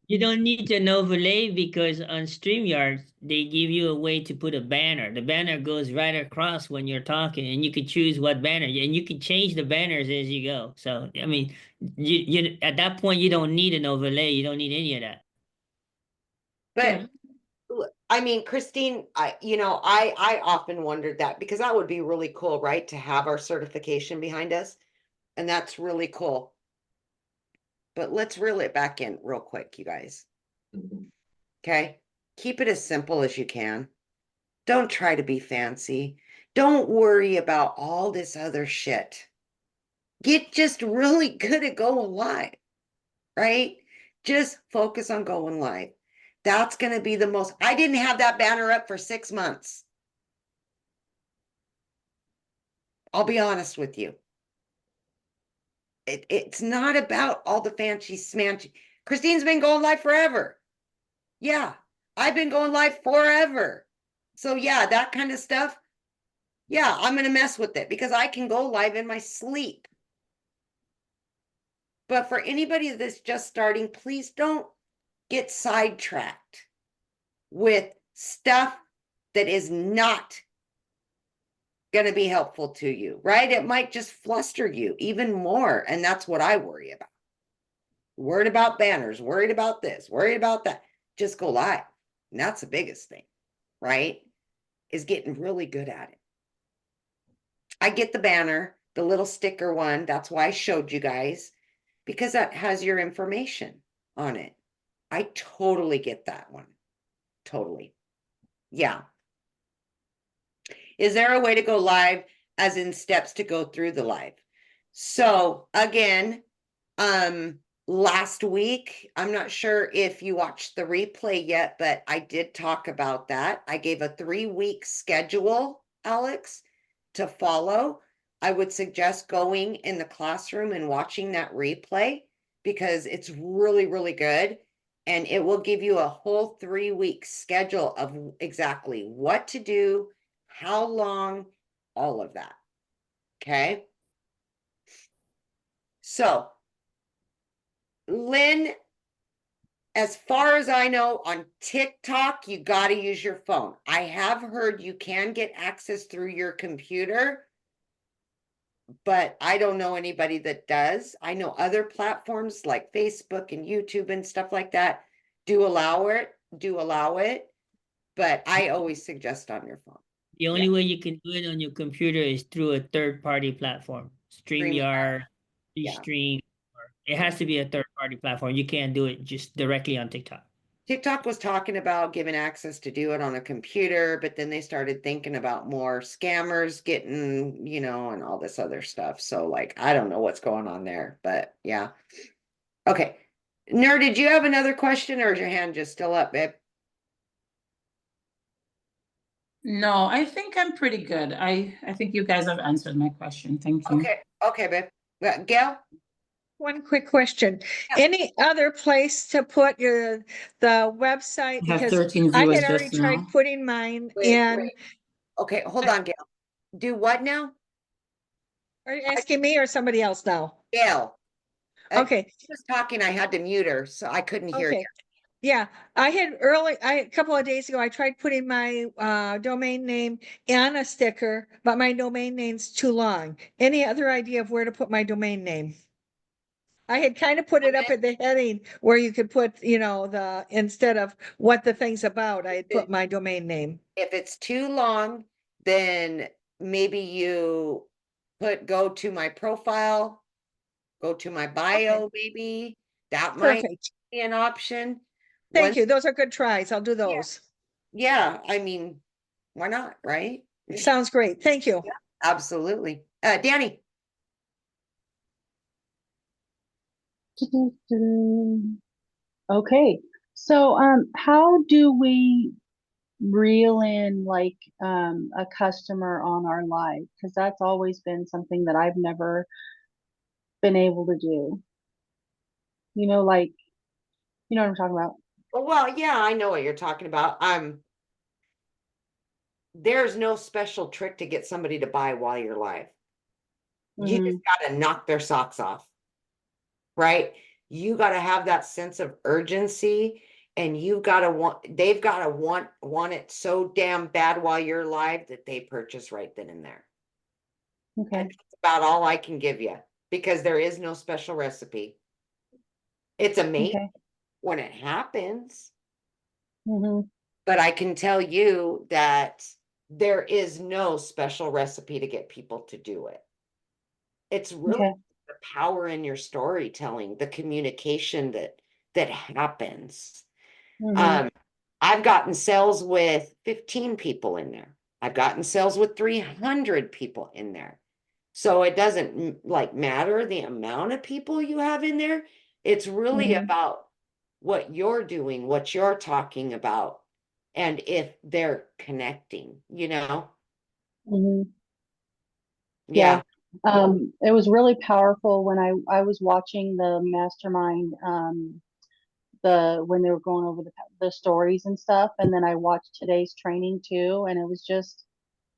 You don't need an overlay because on StreamYard, they give you a way to put a banner. The banner goes right across when you're talking, and you can choose what banner, and you can change the banners as you go. So, I mean, you at that point, you don't need an overlay. You don't need any of that. But I mean, Christine, I often wondered that because that would be really cool, right? To have our certification behind us. And that's really cool. But let's reel it back in real quick, you guys. Okay. Keep it as simple as you can. Don't try to be fancy. Don't worry about all this other shit. Get just really good at going live, right? Just focus on going live. That's going to be the most. I didn't have that banner up for 6 months. I'll be honest with you. It's not about all the fancy smancy. Christine's been going live forever. Yeah, I've been going live forever. So yeah, that kind of stuff. Yeah, I'm going to mess with it because I can go live in my sleep. But for anybody that's just starting, please don't get sidetracked with stuff that is not going to be helpful to you, right? It might just fluster you even more. And that's what I worry about. Worried about banners, worried about this, worried about that. Just go live. And that's the biggest thing, right? Is getting really good at it. I get the banner, the little sticker one. That's why I showed you guys, because that has your information on it. I totally get that one. Totally. Yeah. Is there a way to go live, as in steps to go through the live? So again, last week, I'm not sure if you watched the replay yet, but I did talk about that. I gave a 3-week schedule, Alex, to follow. I would suggest going in the classroom and watching that replay because it's really, really good. And it will give you a whole 3-week schedule of exactly what to do, how long, all of that. Okay. So, Lynn, as far as I know, on TikTok, you got to use your phone. I have heard you can get access through your computer, but I don't know anybody that does. I know other platforms like Facebook and YouTube and stuff like that do allow it, but I always suggest on your phone. The only way you can do it on your computer is through a third-party platform, StreamYard, Restream. It has to be a third-party platform. You can't do it just directly on TikTok. TikTok was talking about giving access to do it on a computer, but then they started thinking about more scammers getting, and all this other stuff. So like, I don't know what's going on there, but yeah. Okay. Nerd, did you have another question or is your hand just still up, babe? No, I think I'm pretty good. I think you guys have answered my question. Thank you. Okay, babe. Gail? One quick question. Yeah. Any other place to put the website? I have Because 13 I viewers had already just tried now. putting mine Wait, in. wait. Okay, hold on, Gail. Do what now? Are you asking me or somebody else now? Gail. Okay, She was talking, I had to mute her, so I couldn't hear you. okay. Yeah, a couple of days ago, I tried putting my domain name on a sticker, but my domain name's too long. Any other idea of where to put my domain name? I had kind of put it up at the heading where you could put, instead of what the thing's about, I had put my domain name. If it's too long, then maybe you go to my profile, go to my bio, maybe. That might Perfect. be an option. Thank you. Those are good tries. I'll do those. Yeah, I mean, why not, right? Sounds great. Thank you. Absolutely. Danny? Okay, so how do we reel in like a customer on our live? Because that's always been something that I've never been able to do. You know, like, you know what I'm talking about? Well, yeah, I know what you're talking about. There's no special trick to get somebody to buy while you're live. You just gotta knock their socks off, right? You gotta have that sense of urgency, and they've gotta want it so damn bad while you're live that they purchase right then and there. Okay. And that's about all I can give you, because there is no special recipe. It's amazing when it happens. But I can tell you that there is no special recipe to get people to do it. It's really the power in your storytelling, the communication that happens. I've gotten sales with 15 people in there. I've gotten sales with 300 people in there. So it doesn't matter the amount of people you have in there. It's really about what you're doing, what you're talking about, and if they're connecting, Yeah. It was really powerful when I was watching the mastermind, when they were going over the stories and stuff, and then I watched today's training too, and it was just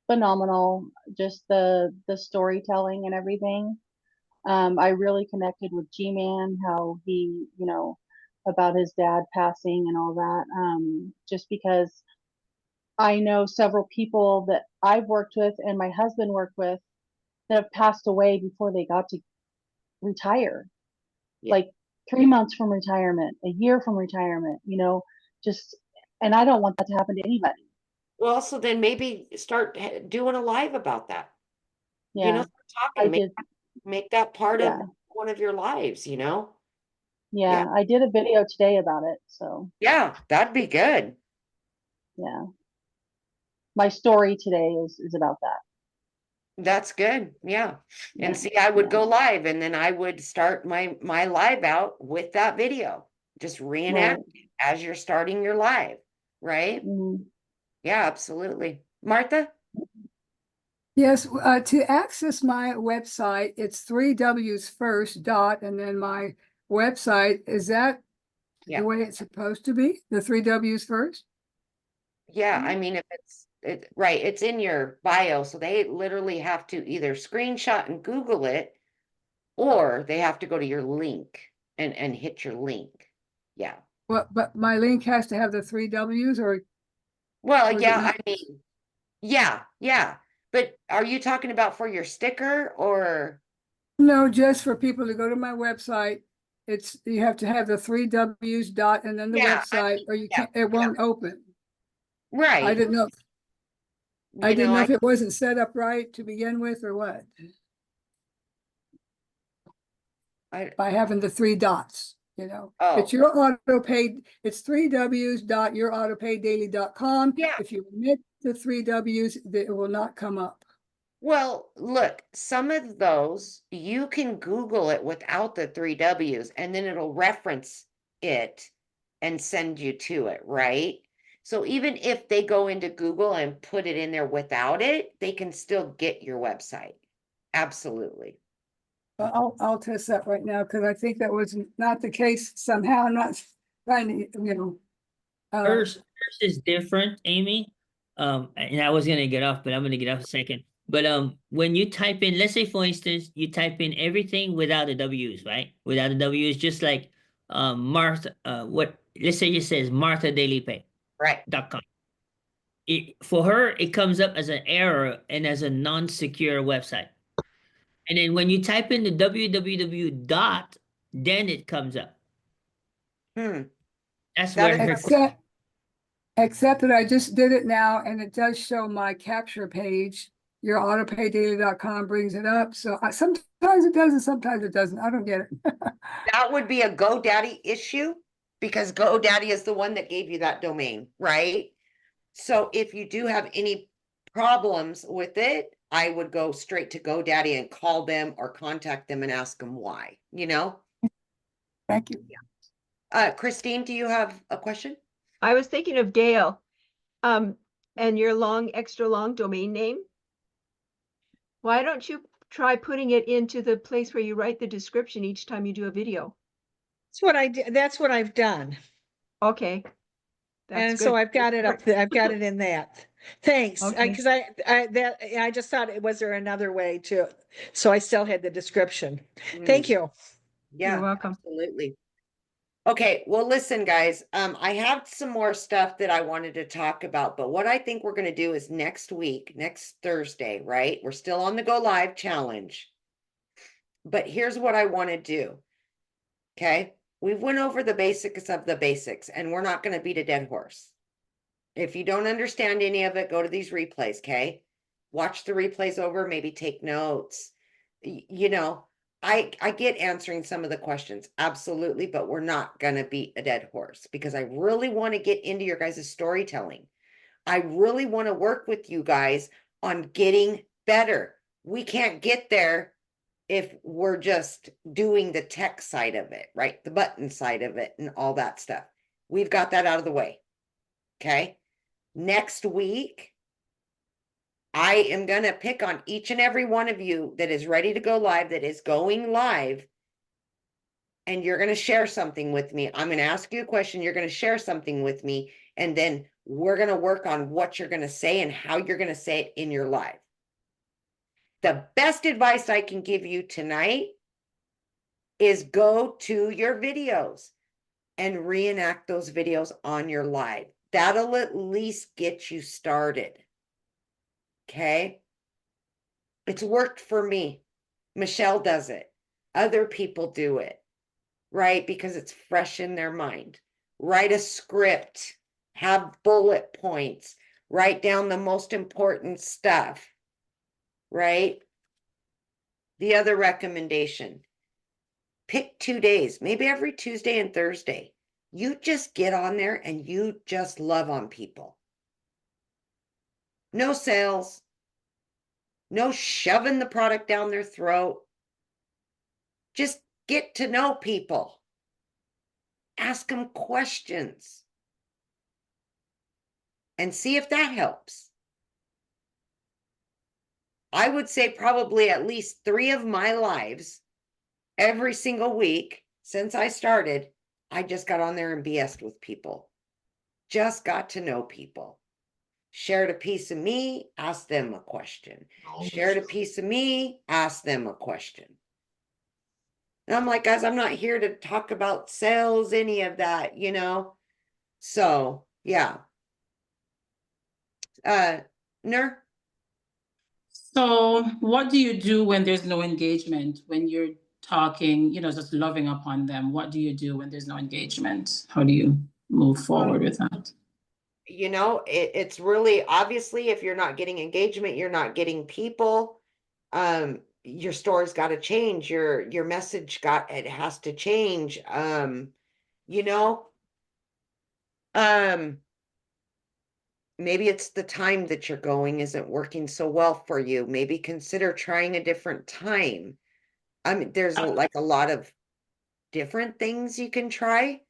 phenomenal, just the storytelling and everything. I really connected with G-Man, how he, about his dad passing and all that, just because I know several people that I've worked with and my husband worked with that have passed away before they got to retire. Like 3 months from retirement, a year from retirement, and I don't want that to happen to anybody. Well, so then maybe start doing a live about that. Yeah, make that part of one of your lives, Yeah, I did a video today about it, so. Yeah, that'd be good. Yeah. My story today is about that. That's good. Yeah. And see, I would go live, and then I would start my live out with that video. Just reenact as you're starting your live, right? Yeah, absolutely. Martha? Yes, to access my website, it's 3 W's first dot, and then my website, is that the way it's supposed to be? The 3 W's first? Yeah, I mean, if it's in your bio, so they literally have to either screenshot and Google it, or they have to go to your link and hit your link. Yeah. Well, but my link has to have the 3 W's or? Well, yeah, I mean, yeah. But are you talking about for your sticker or? No, just for people to go to my website. You have to have the 3 W's dot and then the website, or you can't, it won't open. Right. I didn't know. I didn't know if it wasn't set up right to begin with or what. By having the 3 dots, it's your auto pay. It's 3 W's dot yourautopaydaily.com. Yeah. If you omit the 3 W's, it will not come up. Well, look, some of those you can Google it without the 3 W's, and then it'll reference it and send you to it, right? So even if they go into Google and put it in there without it, they can still get your website. Absolutely. I'll test that right now, because I think that was not the case somehow. I'm not trying to, Hers is different, Amy. And I was gonna get off, but I'm gonna get off a second. But when you type in, let's say for instance, you type in everything without the W's, right? Without the W's, just like Martha, let's say it says Martha Daily Pay. Right. .com. For her, it comes up as an error and as a non-secure website. And then when you type in the www dot, then it comes up. That's That where is her. except that I just did it now, and it does show my capture page. Your autopaydata.com brings it up. So sometimes it does and sometimes it doesn't. I don't get it. That would be a GoDaddy issue, because GoDaddy is the one that gave you that domain, right? So if you do have any problems with it, I would go straight to GoDaddy and call them or contact them and ask them why, Thank you. Christine, do you have a question? I was thinking of Gail, and your extra long domain name. Why don't you try putting it into the place where you write the description each time you do a video? That's what I did. That's what I've done. Okay. And so I've got it up there. I've got it in that. Thanks. Okay. Because I just thought, was there another way to, so I still had the description. Thank you. Yeah, You're welcome. absolutely. Okay, well, listen, guys, I have some more stuff that I wanted to talk about, but what I think we're going to do is next week, next Thursday, right? We're still on the Go Live challenge, but here's what I want to do. Okay, we've went over the basics of the basics, and we're not going to beat a dead horse. If you don't understand any of it, go to these replays, okay? Watch the replays over, maybe take notes. I get answering some of the questions, absolutely, but we're not going to beat a dead horse, because I really want to get into your guys' storytelling. I really want to work with you guys on getting better. We can't get there if we're just doing the tech side of it, right? The button side of it and all that stuff. We've got that out of the way. Okay. Next week, I am going to pick on each and every one of you that is ready to go live, that is going live, and you're going to share something with me. I'm going to ask you a question. You're going to share something with me, and then we're going to work on what you're going to say and how you're going to say it in your live. The best advice I can give you tonight is go to your videos and reenact those videos on your live. That'll at least get you started. Okay. It's worked for me. Michelle does it. Other people do it, right? Because it's fresh in their mind. Write a script, have bullet points, write down the most important stuff, right? The other recommendation, pick 2 days, maybe every Tuesday and Thursday. You just get on there and you just love on people. No sales, no shoving the product down their throat. Just get to know people. Ask them questions. And see if that helps. I would say probably at least 3 of my lives every single week since I started, I just got on there and BS'd with people. Just got to know people. Shared a piece of me, asked them a question. Shared a piece of me, asked them a question. And I'm like, guys, I'm not here to talk about sales, any of that, So, yeah. Nur? So what do you do when there's no engagement? When you're talking, just loving upon them, what do you do when there's no engagement? How do you move forward with that? It's really, obviously, if you're not getting engagement, you're not getting people. Your story's got to change. Your message it has to change. Maybe it's the time that you're going isn't working so well for you. Maybe consider trying a different time. There's like a lot of different things you can try.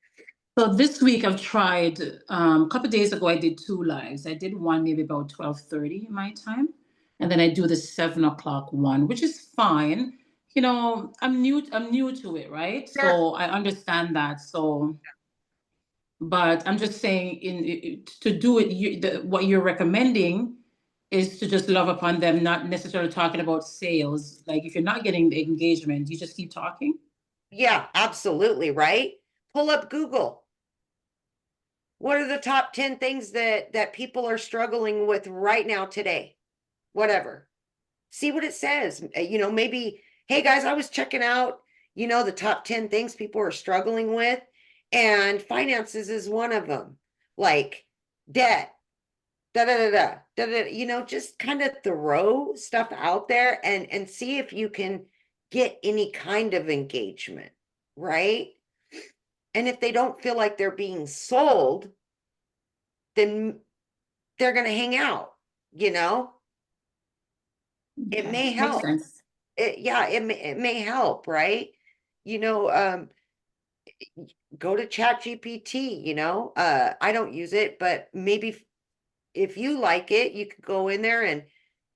So this week I've tried, a couple days ago, I did 2 lives. I did one maybe about 12:30 my time. And then I do the 7 o'clock one, which is fine. You know, I'm new to it, right? Sure. So I understand that. So, but I'm just saying to do it, what you're recommending is to just love upon them, not necessarily talking about sales. Like if you're not getting the engagement, you just keep talking. Yeah, absolutely, right? Pull up Google. What are the top 10 things that people are struggling with right now today? Whatever. See what it says. You know, maybe, hey guys, I was checking out, you know, the top 10 things people are struggling with, and finances is one of them. Like debt, you know, just kind of throw stuff out there and see if you can get any kind of engagement, right? And if they don't feel like they're being sold, then they're going to hang out, you know? It Okay, may makes help. sense. It may help, right? You know, go to ChatGPT, you know? I don't use it, but maybe if you like it, you could go in there and,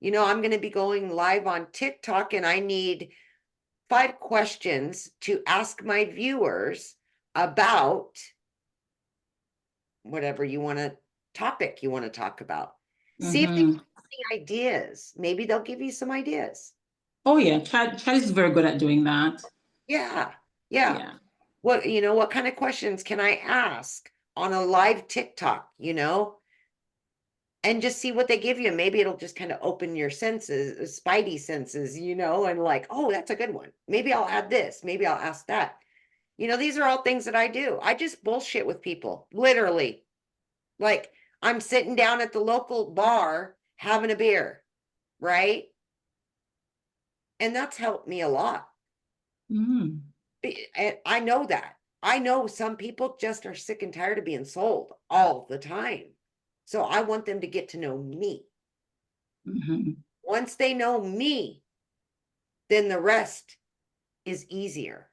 you know, I'm going to be going live on TikTok and I need 5 questions to ask my viewers about whatever topic you want to talk about. See if they Mhm. have any ideas. Maybe they'll give you some ideas. Oh yeah, Chat is very good at doing that. Yeah. Yeah. What kind of questions can I ask on a live TikTok, you know? And just see what they give you. Maybe it'll just kind of open your senses, spidey senses, you know, and like, oh, that's a good one. Maybe I'll add this. Maybe I'll ask that. You know, these are all things that I do. I just bullshit with people, literally. Like I'm sitting down at the local bar having a beer, right? And that's helped me a lot. Mm. And I know that. I know some people just are sick and tired of being sold all the time. So I want them to get to know me. Mhm. Once they know me, then the rest is easier.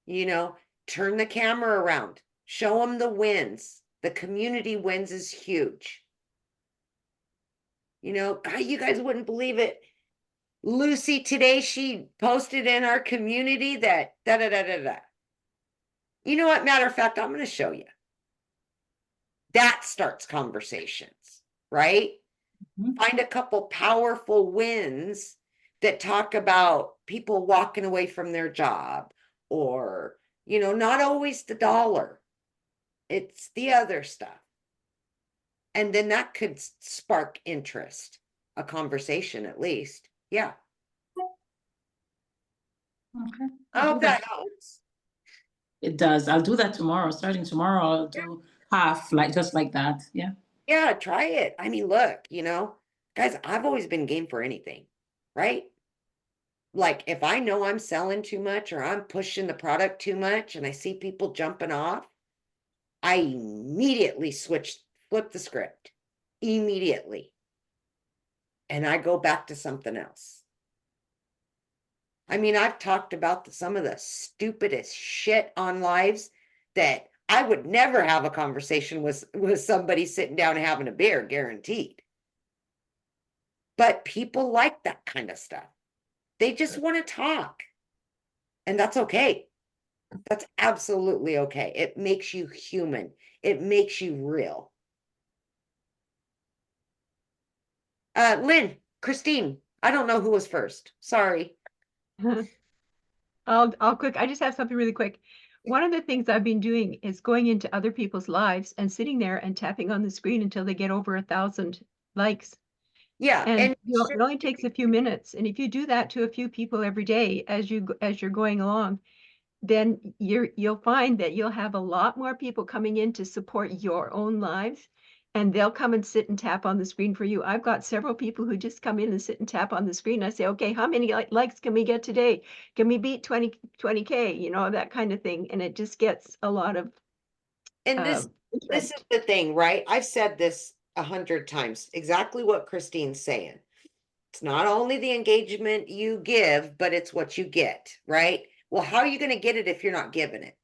You know, turn the camera around, show them the wins. The community wins is huge. You know, God, you guys wouldn't believe it. Lucy today, she posted in our community that da. You know what? Matter of fact, I'm going to show you. That starts conversations, right? Mhm. Find a couple powerful wins that talk about people walking away from their job or, you know, not always the dollar. It's the other stuff. And then that could spark interest, a conversation at least. Yeah. Okay. I hope that helps. It does. I'll do that tomorrow. Starting tomorrow, I'll do half, like just like that. Yeah. Yeah, try it. I mean, look, you know, guys, I've always been game for anything, right? Like if I know I'm selling too much or I'm pushing the product too much and I see people jumping off, I immediately flip the script immediately. And I go back to something else. I mean, I've talked about some of the stupidest shit on lives that I would never have a conversation with somebody sitting down and having a beer, guaranteed. But people like that kind of stuff. They just want to talk. And that's okay. That's absolutely okay. It makes you human. It makes you real. Lynn, Christine, I don't know who was first. Sorry. I'll quick. I just have something really quick. One of the things I've been doing is going into other people's lives and sitting there and tapping on the screen until they get over 1,000 likes. Yeah, And it only takes a few minutes. And if you do that to a few people every day as you're going along, then you'll find that you'll have a lot more people coming in to support your own lives, and they'll come and sit and tap on the screen for you. I've got several people who just come in and sit and tap on the screen. I say, okay, how many likes can we get today? Can we beat 20K? You know, that kind of thing. And it just gets a lot of and this is the thing, right? I've said this 100 times, exactly what Christine's saying. It's not only the engagement you give, but it's what you get, right? Well, how are you going to get it if you're not giving it?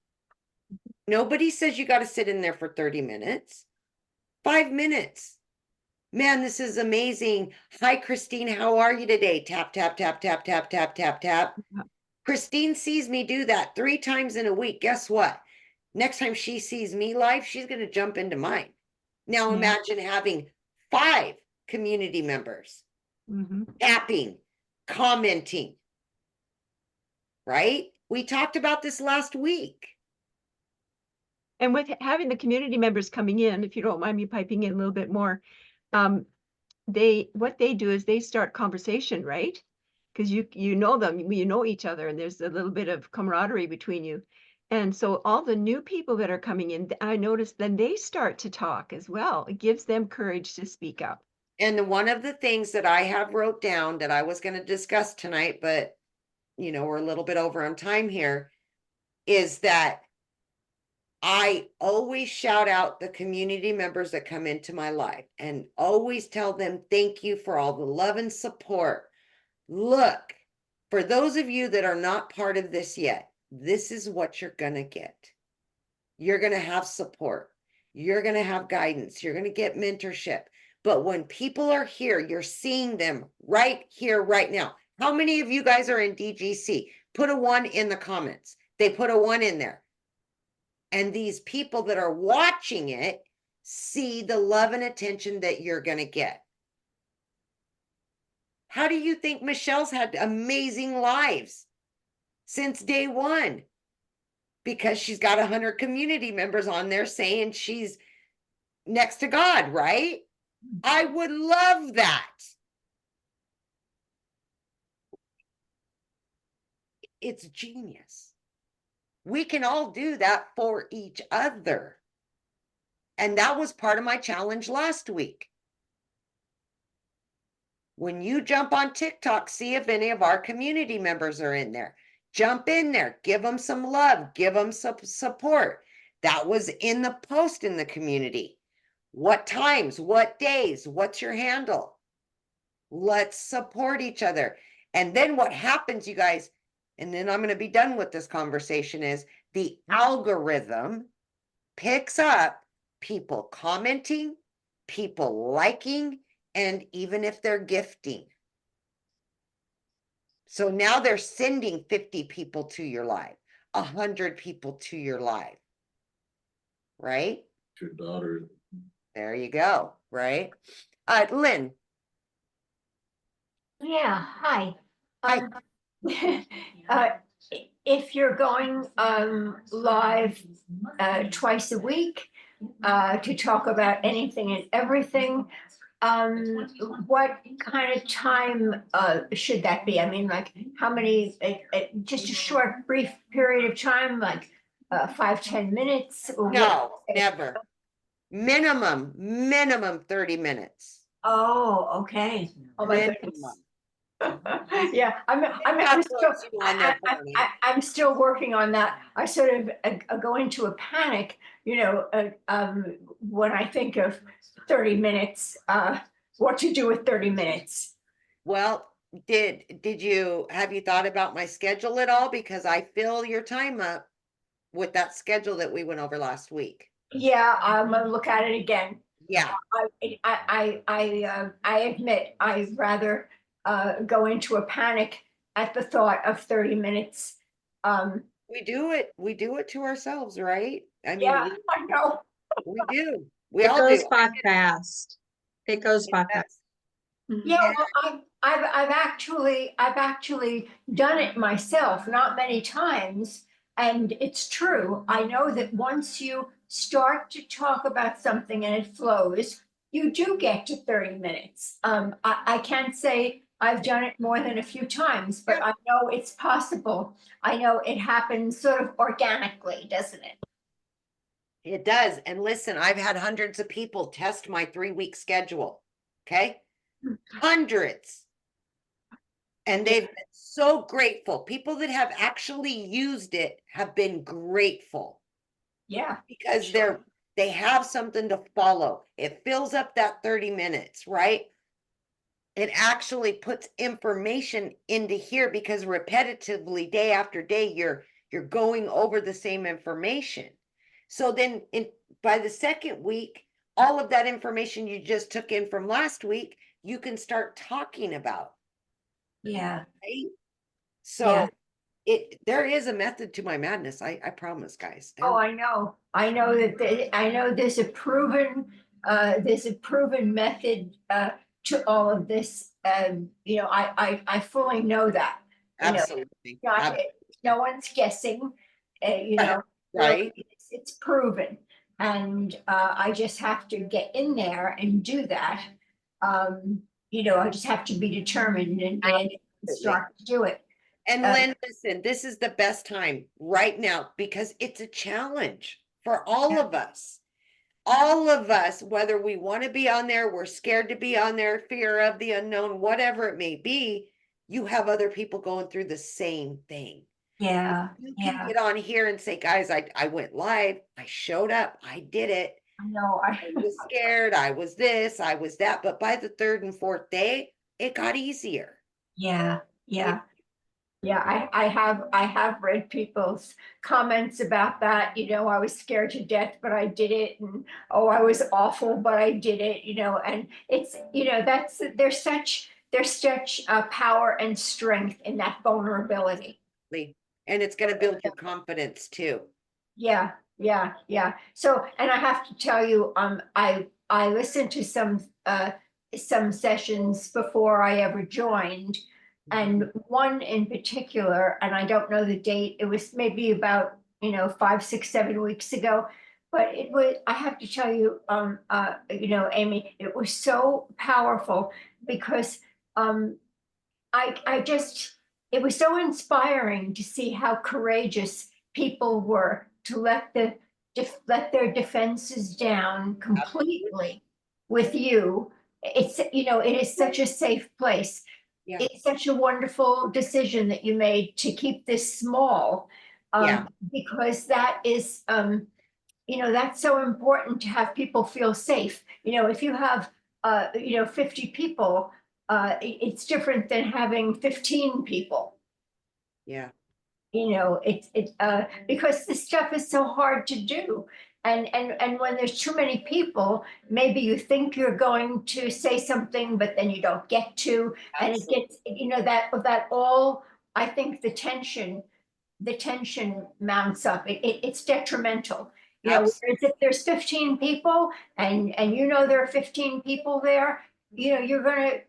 Nobody says you got to sit in there for 30 minutes. 5 minutes. Man, this is amazing. Hi, Christine. How are you today? Tap, tap, tap, tap, tap, tap, tap, tap. Christine sees me do that 3 times in a week. Guess what? Next time she sees me live, she's going to jump into mine. Now Yeah. imagine having 5 community members tapping, commenting, right? We talked about this last week. And with having the community members coming in, if you don't mind me piping in a little bit more, what they do is they start conversation, right? Because you know them, you know each other, and there's a little bit of camaraderie between you. And so all the new people that are coming in, I noticed then they start to talk as well. It gives them courage to speak up. And one of the things that I have wrote down that I was going to discuss tonight, but you know, we're a little bit over on time here, is that I always shout out the community members that come into my life and always tell them thank you for all the love and support. Look, for those of you that are not part of this yet, this is what you're going to get. You're going to have support. You're going to have guidance. You're going to get mentorship. But when people are here, you're seeing them right here, right now. How many of you guys are in DGC? Put a 1 in the comments. They put a 1 in there. And these people that are watching it see the love and attention that you're going to get. How do you think Michelle's had amazing lives since day 1? Because she's got 100 community members on there saying she's next to God, right? I would love that. It's genius. We can all do that for each other. And that was part of my challenge last week. When you jump on TikTok, see if any of our community members are in there. Jump in there, give them some love, give them some support. That was in the post in the community. What times, what days, what's your handle? Let's support each other. And then what happens, you guys, and then I'm going to be done with this conversation, is the algorithm picks up people commenting, people liking, and even if they're gifting. So now they're sending 50 people to your live, 100 people to your live, right? Your daughter. There you go, right? Lynn. Yeah, hi. Hi. If you're going live twice a week to talk about anything and everything, what kind of time should that be? I mean, like how many, just a short, brief period of time, like 5-10 minutes? Or No, never. Minimum 30 minutes. Oh, okay. Oh my goodness. Minimum. Yeah, I'm still working on that. I sort of go into a panic, you know, when I think of 30 minutes, what to do with 30 minutes. Well, have you thought about my schedule at all? Because I fill your time up with that schedule that we went over last week. Yeah, I'm gonna look at it again. Yeah. I admit I'd rather go into a panic at the thought of 30 minutes. We do it to ourselves, right? I mean, yeah, I know. We do. We It all goes do. by fast. It goes by fast. Yeah, well, I've actually done it myself, not many times, and it's true. I know that once you start to talk about something and it flows, you do get to 30 minutes. I can't say I've done it more than a few times, but I know it's possible. I know it happens sort of organically, doesn't it? It does. And listen, I've had hundreds of people test my 3-week schedule. Okay. Hundreds. And they've been so grateful. People that have actually used it have been grateful. Yeah. Because they have something to follow. It fills up that 30 minutes, right? It actually puts information into here because repetitively day after day, you're going over the same information. So then by the second week, all of that information you just took in from last week, you can start talking about, Yeah. right? Yeah. So there is a method to my madness. I promise, guys. Oh, I know. I know that I know there's a proven method to all of this. You know, I fully know that. You know, Absolutely. not, no one's guessing. You know, Right. it's proven, and I just have to get in there and do that. You know, I just have to be determined and get in and start to do it. And Lynn, listen, this is the best time right now because it's a challenge for all of us. All of us, whether we want to be on there, we're scared to be on there, fear of the unknown, whatever it may be, you have other people going through the same thing. Yeah. You can get on here and say, guys, I went live, I showed up, I did it. I know. I was scared, I was this, I was that, but by the third and fourth day, it got easier. Yeah. Yeah. Yeah, I have read people's comments about that. You know, I was scared to death, but I did it, and oh, I was awful, but I did it. You know, and it's, you know, there's such power and strength in that vulnerability. And it's going to build your confidence too. Yeah, yeah, yeah. So, and I have to tell you, I listened to some sessions before I ever joined. And one in particular, and I don't know the date, it was maybe about, you know, 5, 6, 7 weeks ago. But it was, I have to tell you, you know, Amy, it was so powerful because I just, it was so inspiring to see how courageous people were to let their defenses down completely with you. It's, you know, it is such a safe place. Yeah. It's such a wonderful decision that you made to keep this small, because that is, you know, that's so important to have people feel safe. You know, if you have, you know, 50 people, it's different than having 15 people. Yeah. You know, because this stuff is so hard to do. And when there's too many people, maybe you think you're going to say something, but then you don't get to, and it gets, you know, that all, I think the tension mounts up. It's detrimental. You know, whereas if there's 15 people and you know there are 15 people there, you know,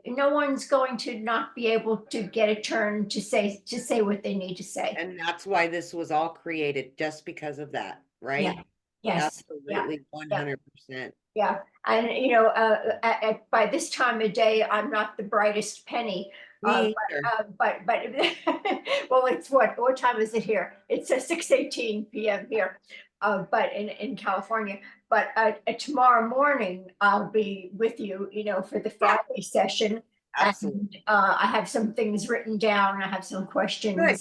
no one's going to not be able to get a turn to say what they need to say. And that's why this was all created, just because of that, right? Yeah. Yes. Absolutely, 100%. Yeah, and you know, by this time of day, I'm not the brightest penny. But well, it's what time is it here? It's 6:18 p.m. here, but in California. But tomorrow morning, I'll be with you, you know, for the Friday session. Absolutely. And I have some things written down. I have some questions. Good.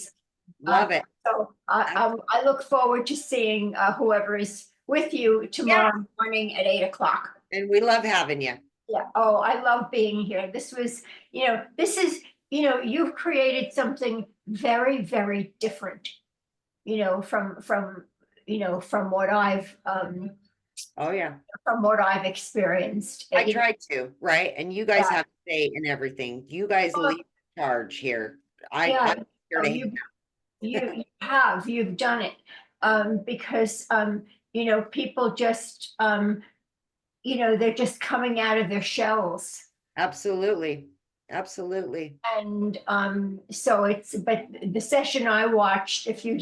Love it. So I look forward to seeing whoever is with you tomorrow morning at 8 o'clock. And we love having you. Yeah. Oh, I love being here. This was, you know, this is, you know, you've created something very, very different, you know, from what I've, oh yeah, from what I've experienced. I tried to, right? And you guys have to say in everything. You guys lead charge here. I'm here to you've done it, because, you know, people just, you know, they're just coming out of their shells. Absolutely. Absolutely. And so but the session I watched a few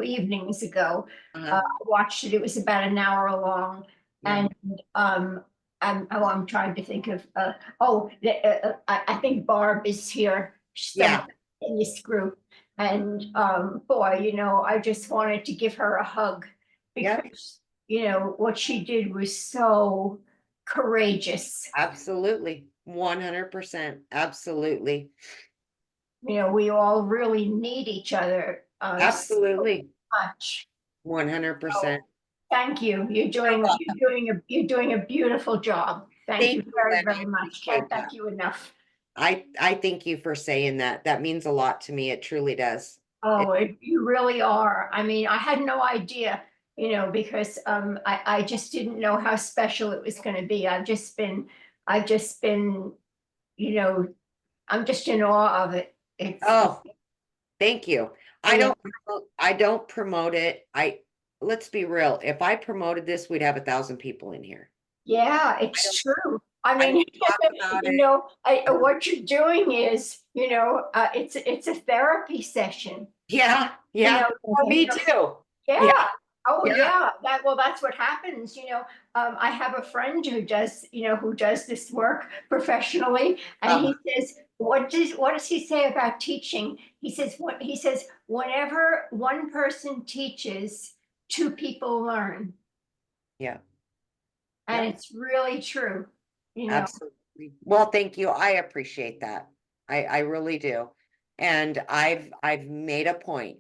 evenings ago, I watched it. It was about an hour long. And I'm trying to think of, I think Barb is here. In this group. And boy, you know, I just wanted to give her a hug because, you know, what she did was so courageous. Absolutely. 100%. Absolutely. You know, we all really need each other. Absolutely. So much. 100%. So, thank you. You're doing a beautiful job. Thank you very, very much. Can't thank you enough. I thank you for saying that. That means a lot to me. It truly does. Oh, you really are. I mean, I had no idea you know, because I just didn't know how special it was gonna be. I've just been, you know, I'm just in awe of it. Oh, thank you. Yeah. I don't promote it. Let's be real. If I promoted this, we'd have 1,000 people in here. Yeah, it's true. I mean, don't talk about you it. know, what you're doing is, you know, it's a therapy session. Yeah, You yeah, know, me you know, too. Yeah. Oh, Yeah. yeah. That's what happens, you know. I have a friend who does, you know, who does this work professionally, and he says, what does he say about teaching? He says, whenever one person teaches, two people learn. Yeah. And Yeah. it's really true, you know. Absolutely. Well, thank you. I appreciate that. I really do. And I've made a point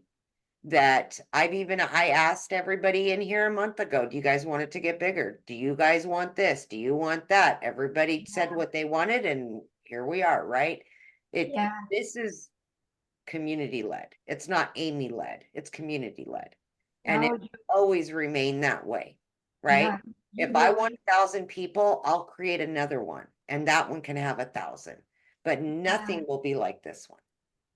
that I asked everybody in here a month ago, do you guys want it to get bigger? Do you guys want this? Do you want that? Everybody said what they wanted, and here we are, right? This is community led. It's not Amy led. It's community led. And it will always remain that way, right? If I want 1,000 people, I'll create another one, and that one can have 1,000, but nothing will be like this one.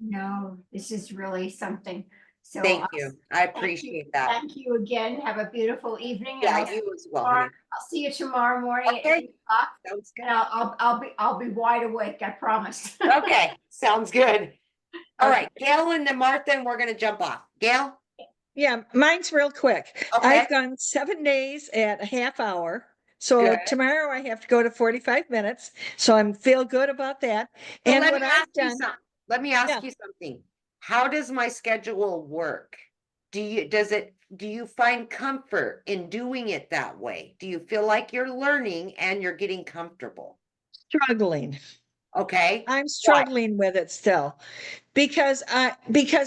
No, this is really something. So Thank you. I appreciate that. Thank you again. Have a beautiful evening. and Yeah, I'll see you as well, tomorrow- honey. I'll see you tomorrow morning at Okay. 8 o'clock. Sounds good. And I'll be wide awake, I promise. Okay, sounds good. All right, Gail and then Martha, and we're gonna jump off. Gail? Yeah, mine's real quick. Okay. I've gone 7 days at a half hour. So Good. tomorrow I have to go to 45 minutes. So I'm feel good about that. So And let what me I've ask you done, something. Let me ask Yeah. you something. How does my schedule work? Do you find comfort in doing it that way? Do you feel like you're learning and you're getting comfortable? struggling. Okay, I'm struggling with it still because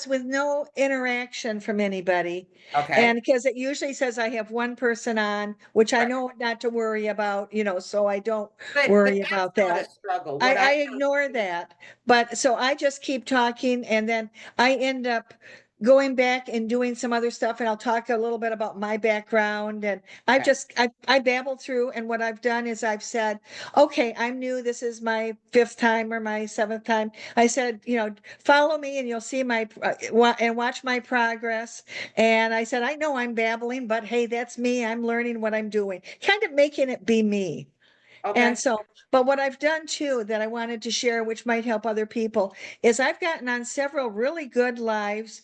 with no interaction from anybody. okay. And because it usually says I have one person on, which I Right. know not to worry about, you know, so I don't But worry that's about not a that. struggle. I What ignore that, but so I just keep talking and then I end up going back and doing some other stuff and I'll talk a little bit about my background and I babble through and what I've done is I've said, okay, I'm new. This is my 5th time or my 7th time. I said, you know, follow me and you'll see my and watch my progress. And I said, I know I'm babbling, but hey, that's me. I'm learning what I'm doing, kind of making it be me. Okay. And so, but what I've done too, that I wanted to share, which might help other people, is I've gotten on several really good lives.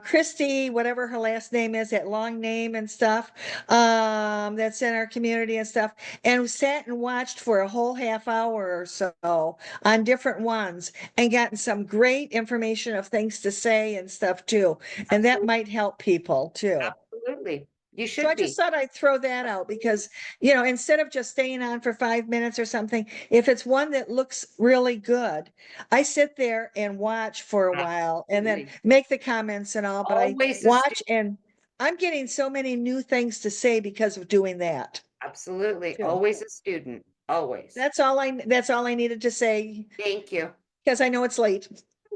Christy, whatever her last name is, that long name and stuff, that's in our community and stuff, and sat and watched for a whole half hour or so on different ones and gotten some great information of things to say and stuff too. And that might help people too. Absolutely. You should So I be. just thought I'd throw that out because, you know, instead of just staying on for 5 minutes or something, if it's one that looks really good, I sit there and watch for a while and then Absolutely. make the comments and all, but Always I a watch and I'm getting so many new things to say because of doing that. Absolutely. Too. Always a student. Always. That's all I needed to say Thank you. because I know it's late.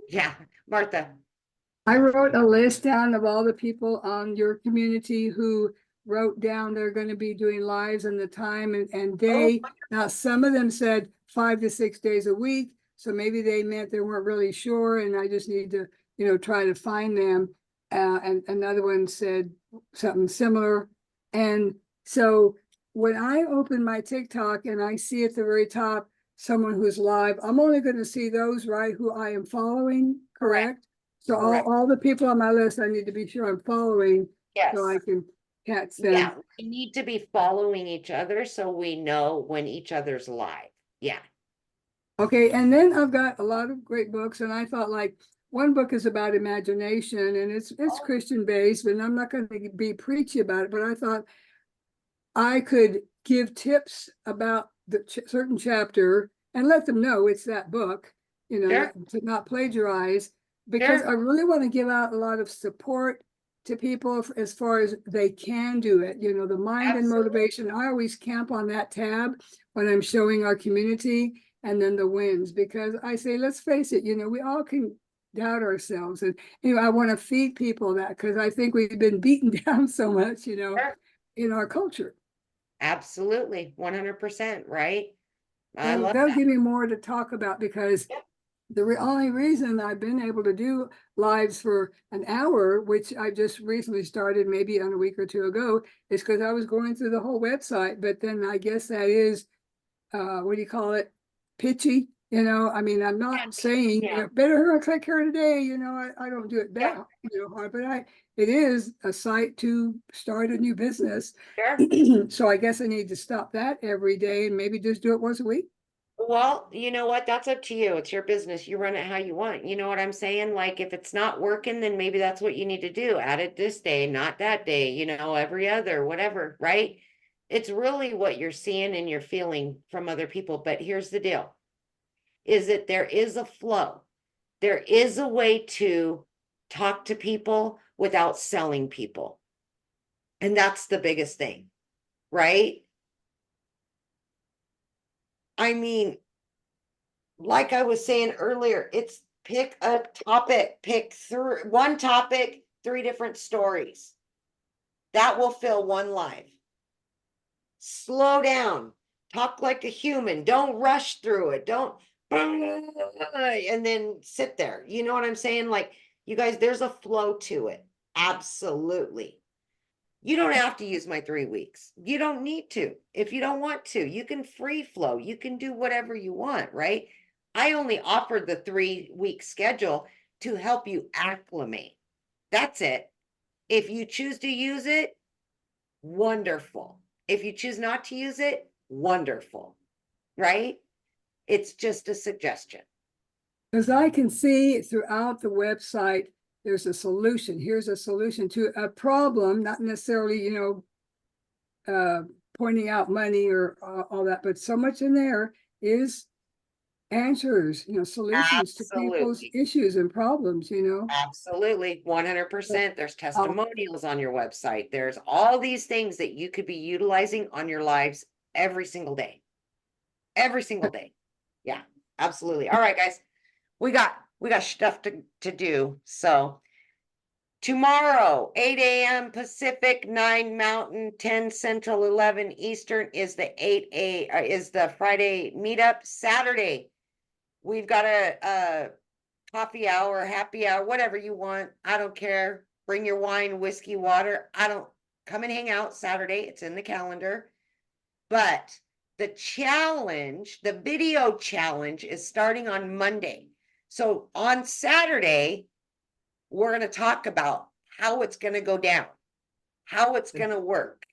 Yeah, Martha. I wrote a list down of all the people on your community who wrote down they're going to be doing lives and the time and day. Now, some of them said 5 to 6 days a week. So maybe they meant they weren't really sure. And I just need to, you know, try to find them. And another one said something similar. And so when I open my TikTok and I see at the very top, someone who's live, I'm only going to see those, right, who I am following, correct? So Correct. all the people on my list, I need to be sure I'm following. Yes. So I can catch them. Yeah, we need to be following each other so we know when each other's live. Yeah. Okay, and then I've got a lot of great books, and I thought like one book is about imagination, and it's Christian based, and I'm not going to be preachy about it, but I thought I could give tips about the certain chapter and let them know it's that book, you know, Sure. to not plagiarize, because Sure. I really want to give out a lot of support to people as far as they can do it. You know, the mind and motivation. I always camp on that tab when I'm showing our community and then the wins, because I say, let's face it, you know, we all can doubt ourselves. And, I want to feed people that, because I think we've been beaten down so much, Sure. in our culture. Absolutely, 100%, right? I And love that'll that. give me more to talk about, because Yep. the only reason I've been able to do lives for an hour, which I just recently started maybe a week or two ago, is because I was going through the whole website. But then I guess that is, what do you call it? Pitchy. I mean, I'm not saying, Yeah. better click here today. I don't do it Yeah. that, hard, but it is a site to start a new business. Sure. So I guess I need to stop that every day and maybe just do it once a week. Well, you know what? That's up to you. It's your business. You run it how you want. You know what I'm saying? Like, if it's not working, then maybe that's what you need to do. Add it this day, not that day, every other, whatever, right? It's really what you're seeing and you're feeling from other people. But here's the deal, is that there is a flow. There is a way to talk to people without selling people. And that's the biggest thing, right? I mean, like I was saying earlier, it's pick a topic, pick through one topic, 3 different stories. That will fill one live. Slow down, talk like a human, don't rush through it, don't, and then sit there. You know what I'm saying? Like, you guys, there's a flow to it. Absolutely. You don't have to use my 3 weeks. You don't need to. If you don't want to, you can free flow. You can do whatever you want, right? I only offered the 3-week schedule to help you acclimate. That's it. If you choose to use it, wonderful. If you choose not to use it, wonderful, right? It's just a suggestion. Because I can see throughout the website, there's a solution. Here's a solution to a problem, not necessarily, pointing out money or all that, but so much in there is answers, solutions to people's Absolutely. issues and problems, Absolutely, 100%. There's testimonials on your website. There's all these things that you could be utilizing on your lives every single day. Every single day. Yeah, absolutely. All right, guys. We got stuff to do. So tomorrow, 8 a.m. Pacific, 9 Mountain, 10 Central, 11 Eastern is the is the Friday meetup. Saturday, we've got a coffee hour, happy hour, whatever you want. I don't care. Bring your wine, whiskey, water. Come and hang out Saturday. It's in the calendar. But the challenge, the video challenge, is starting on Monday. So on Saturday, we're going to talk about how it's going to go down, how it's going to work,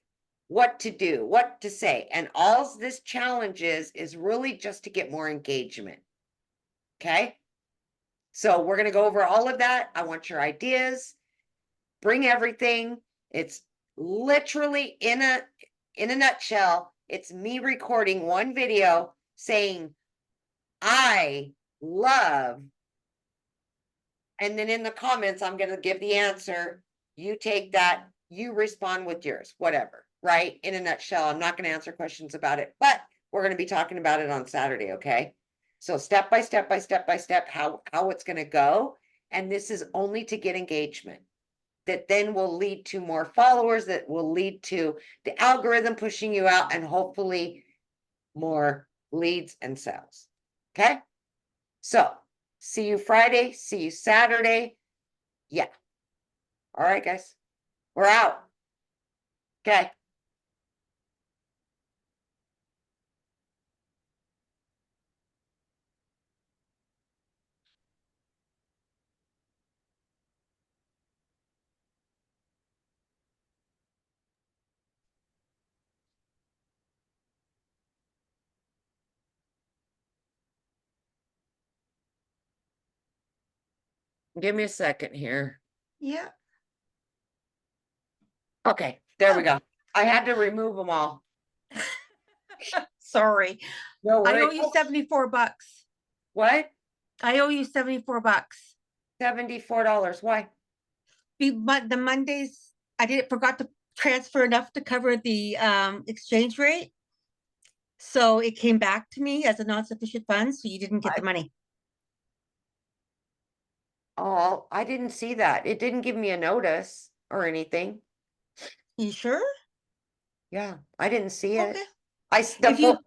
what to do, what to say. And all this challenge is really just to get more engagement. Okay? So we're going to go over all of that. I want your ideas. Bring everything. It's literally in a nutshell, it's me recording one video saying, I love, and then in the comments, I'm going to give the answer. You take that, you respond with yours, whatever, right? In a nutshell, I'm not going to answer questions about it, but we're going to be talking about it on Saturday, okay? So step by step, how it's going to go. And this is only to get engagement. That then will lead to more followers, that will lead to the algorithm pushing you out, and hopefully more leads and sales. Okay? So see you Friday, see you Saturday. Yeah. All right, guys. We're out. Okay. Give me a second here. Yeah. Okay, there we go. I had to remove them all. Sorry. No I worries. owe you $74. What? I owe you $74. $74. Why? But the Mondays, forgot to transfer enough to cover the exchange rate. So it came back to me as a non-sufficient fund, so you didn't get the money. Oh, I didn't see that. It didn't give me a notice or anything. You sure? Yeah, I didn't see it. Okay. The If you-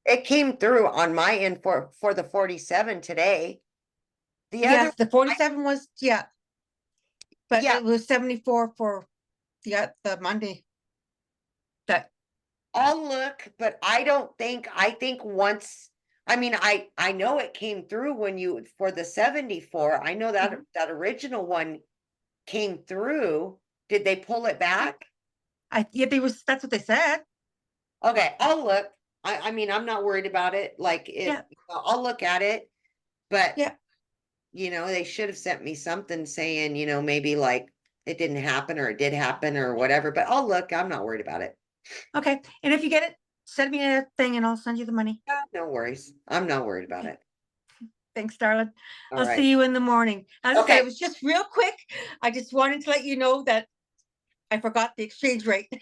it came through on my end for the 47 today. The other, Yes, the 47 was, yeah. But Yeah. it was 74 for the Monday. That, I'll look, but I think once, I mean, I know it came through when you, for the 74, I know that, that original one came through. Did they pull it back? that's what they said. Okay, I'll look. I mean, I'm not worried about it. Like, Yeah. I'll look at it, but Yeah. you know, they should have sent me something saying, you know, maybe like it didn't happen or it did happen or whatever, but I'll look. I'm not worried about it. Okay, and if you get it, send me a thing and I'll send you the money. No worries. I'm not worried about it. Thanks, darling. All I'll right. see you in the morning. As I said, Okay. it was just real quick. I just wanted to let you know that I forgot the exchange rate.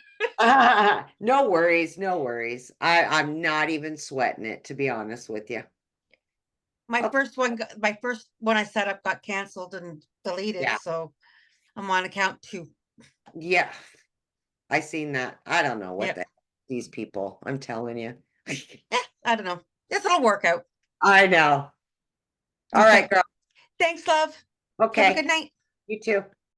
No worries, no worries. I'm not even sweating it, to be honest with you. My Okay. first one I set up got canceled and deleted, Yeah. so I'm on account 2. Yeah, I seen that. I don't know what Yep. these people, I'm telling you. I don't know. It'll work out. I know. All Okay. right, girl. Thanks, love. Okay. Have a good night. You too.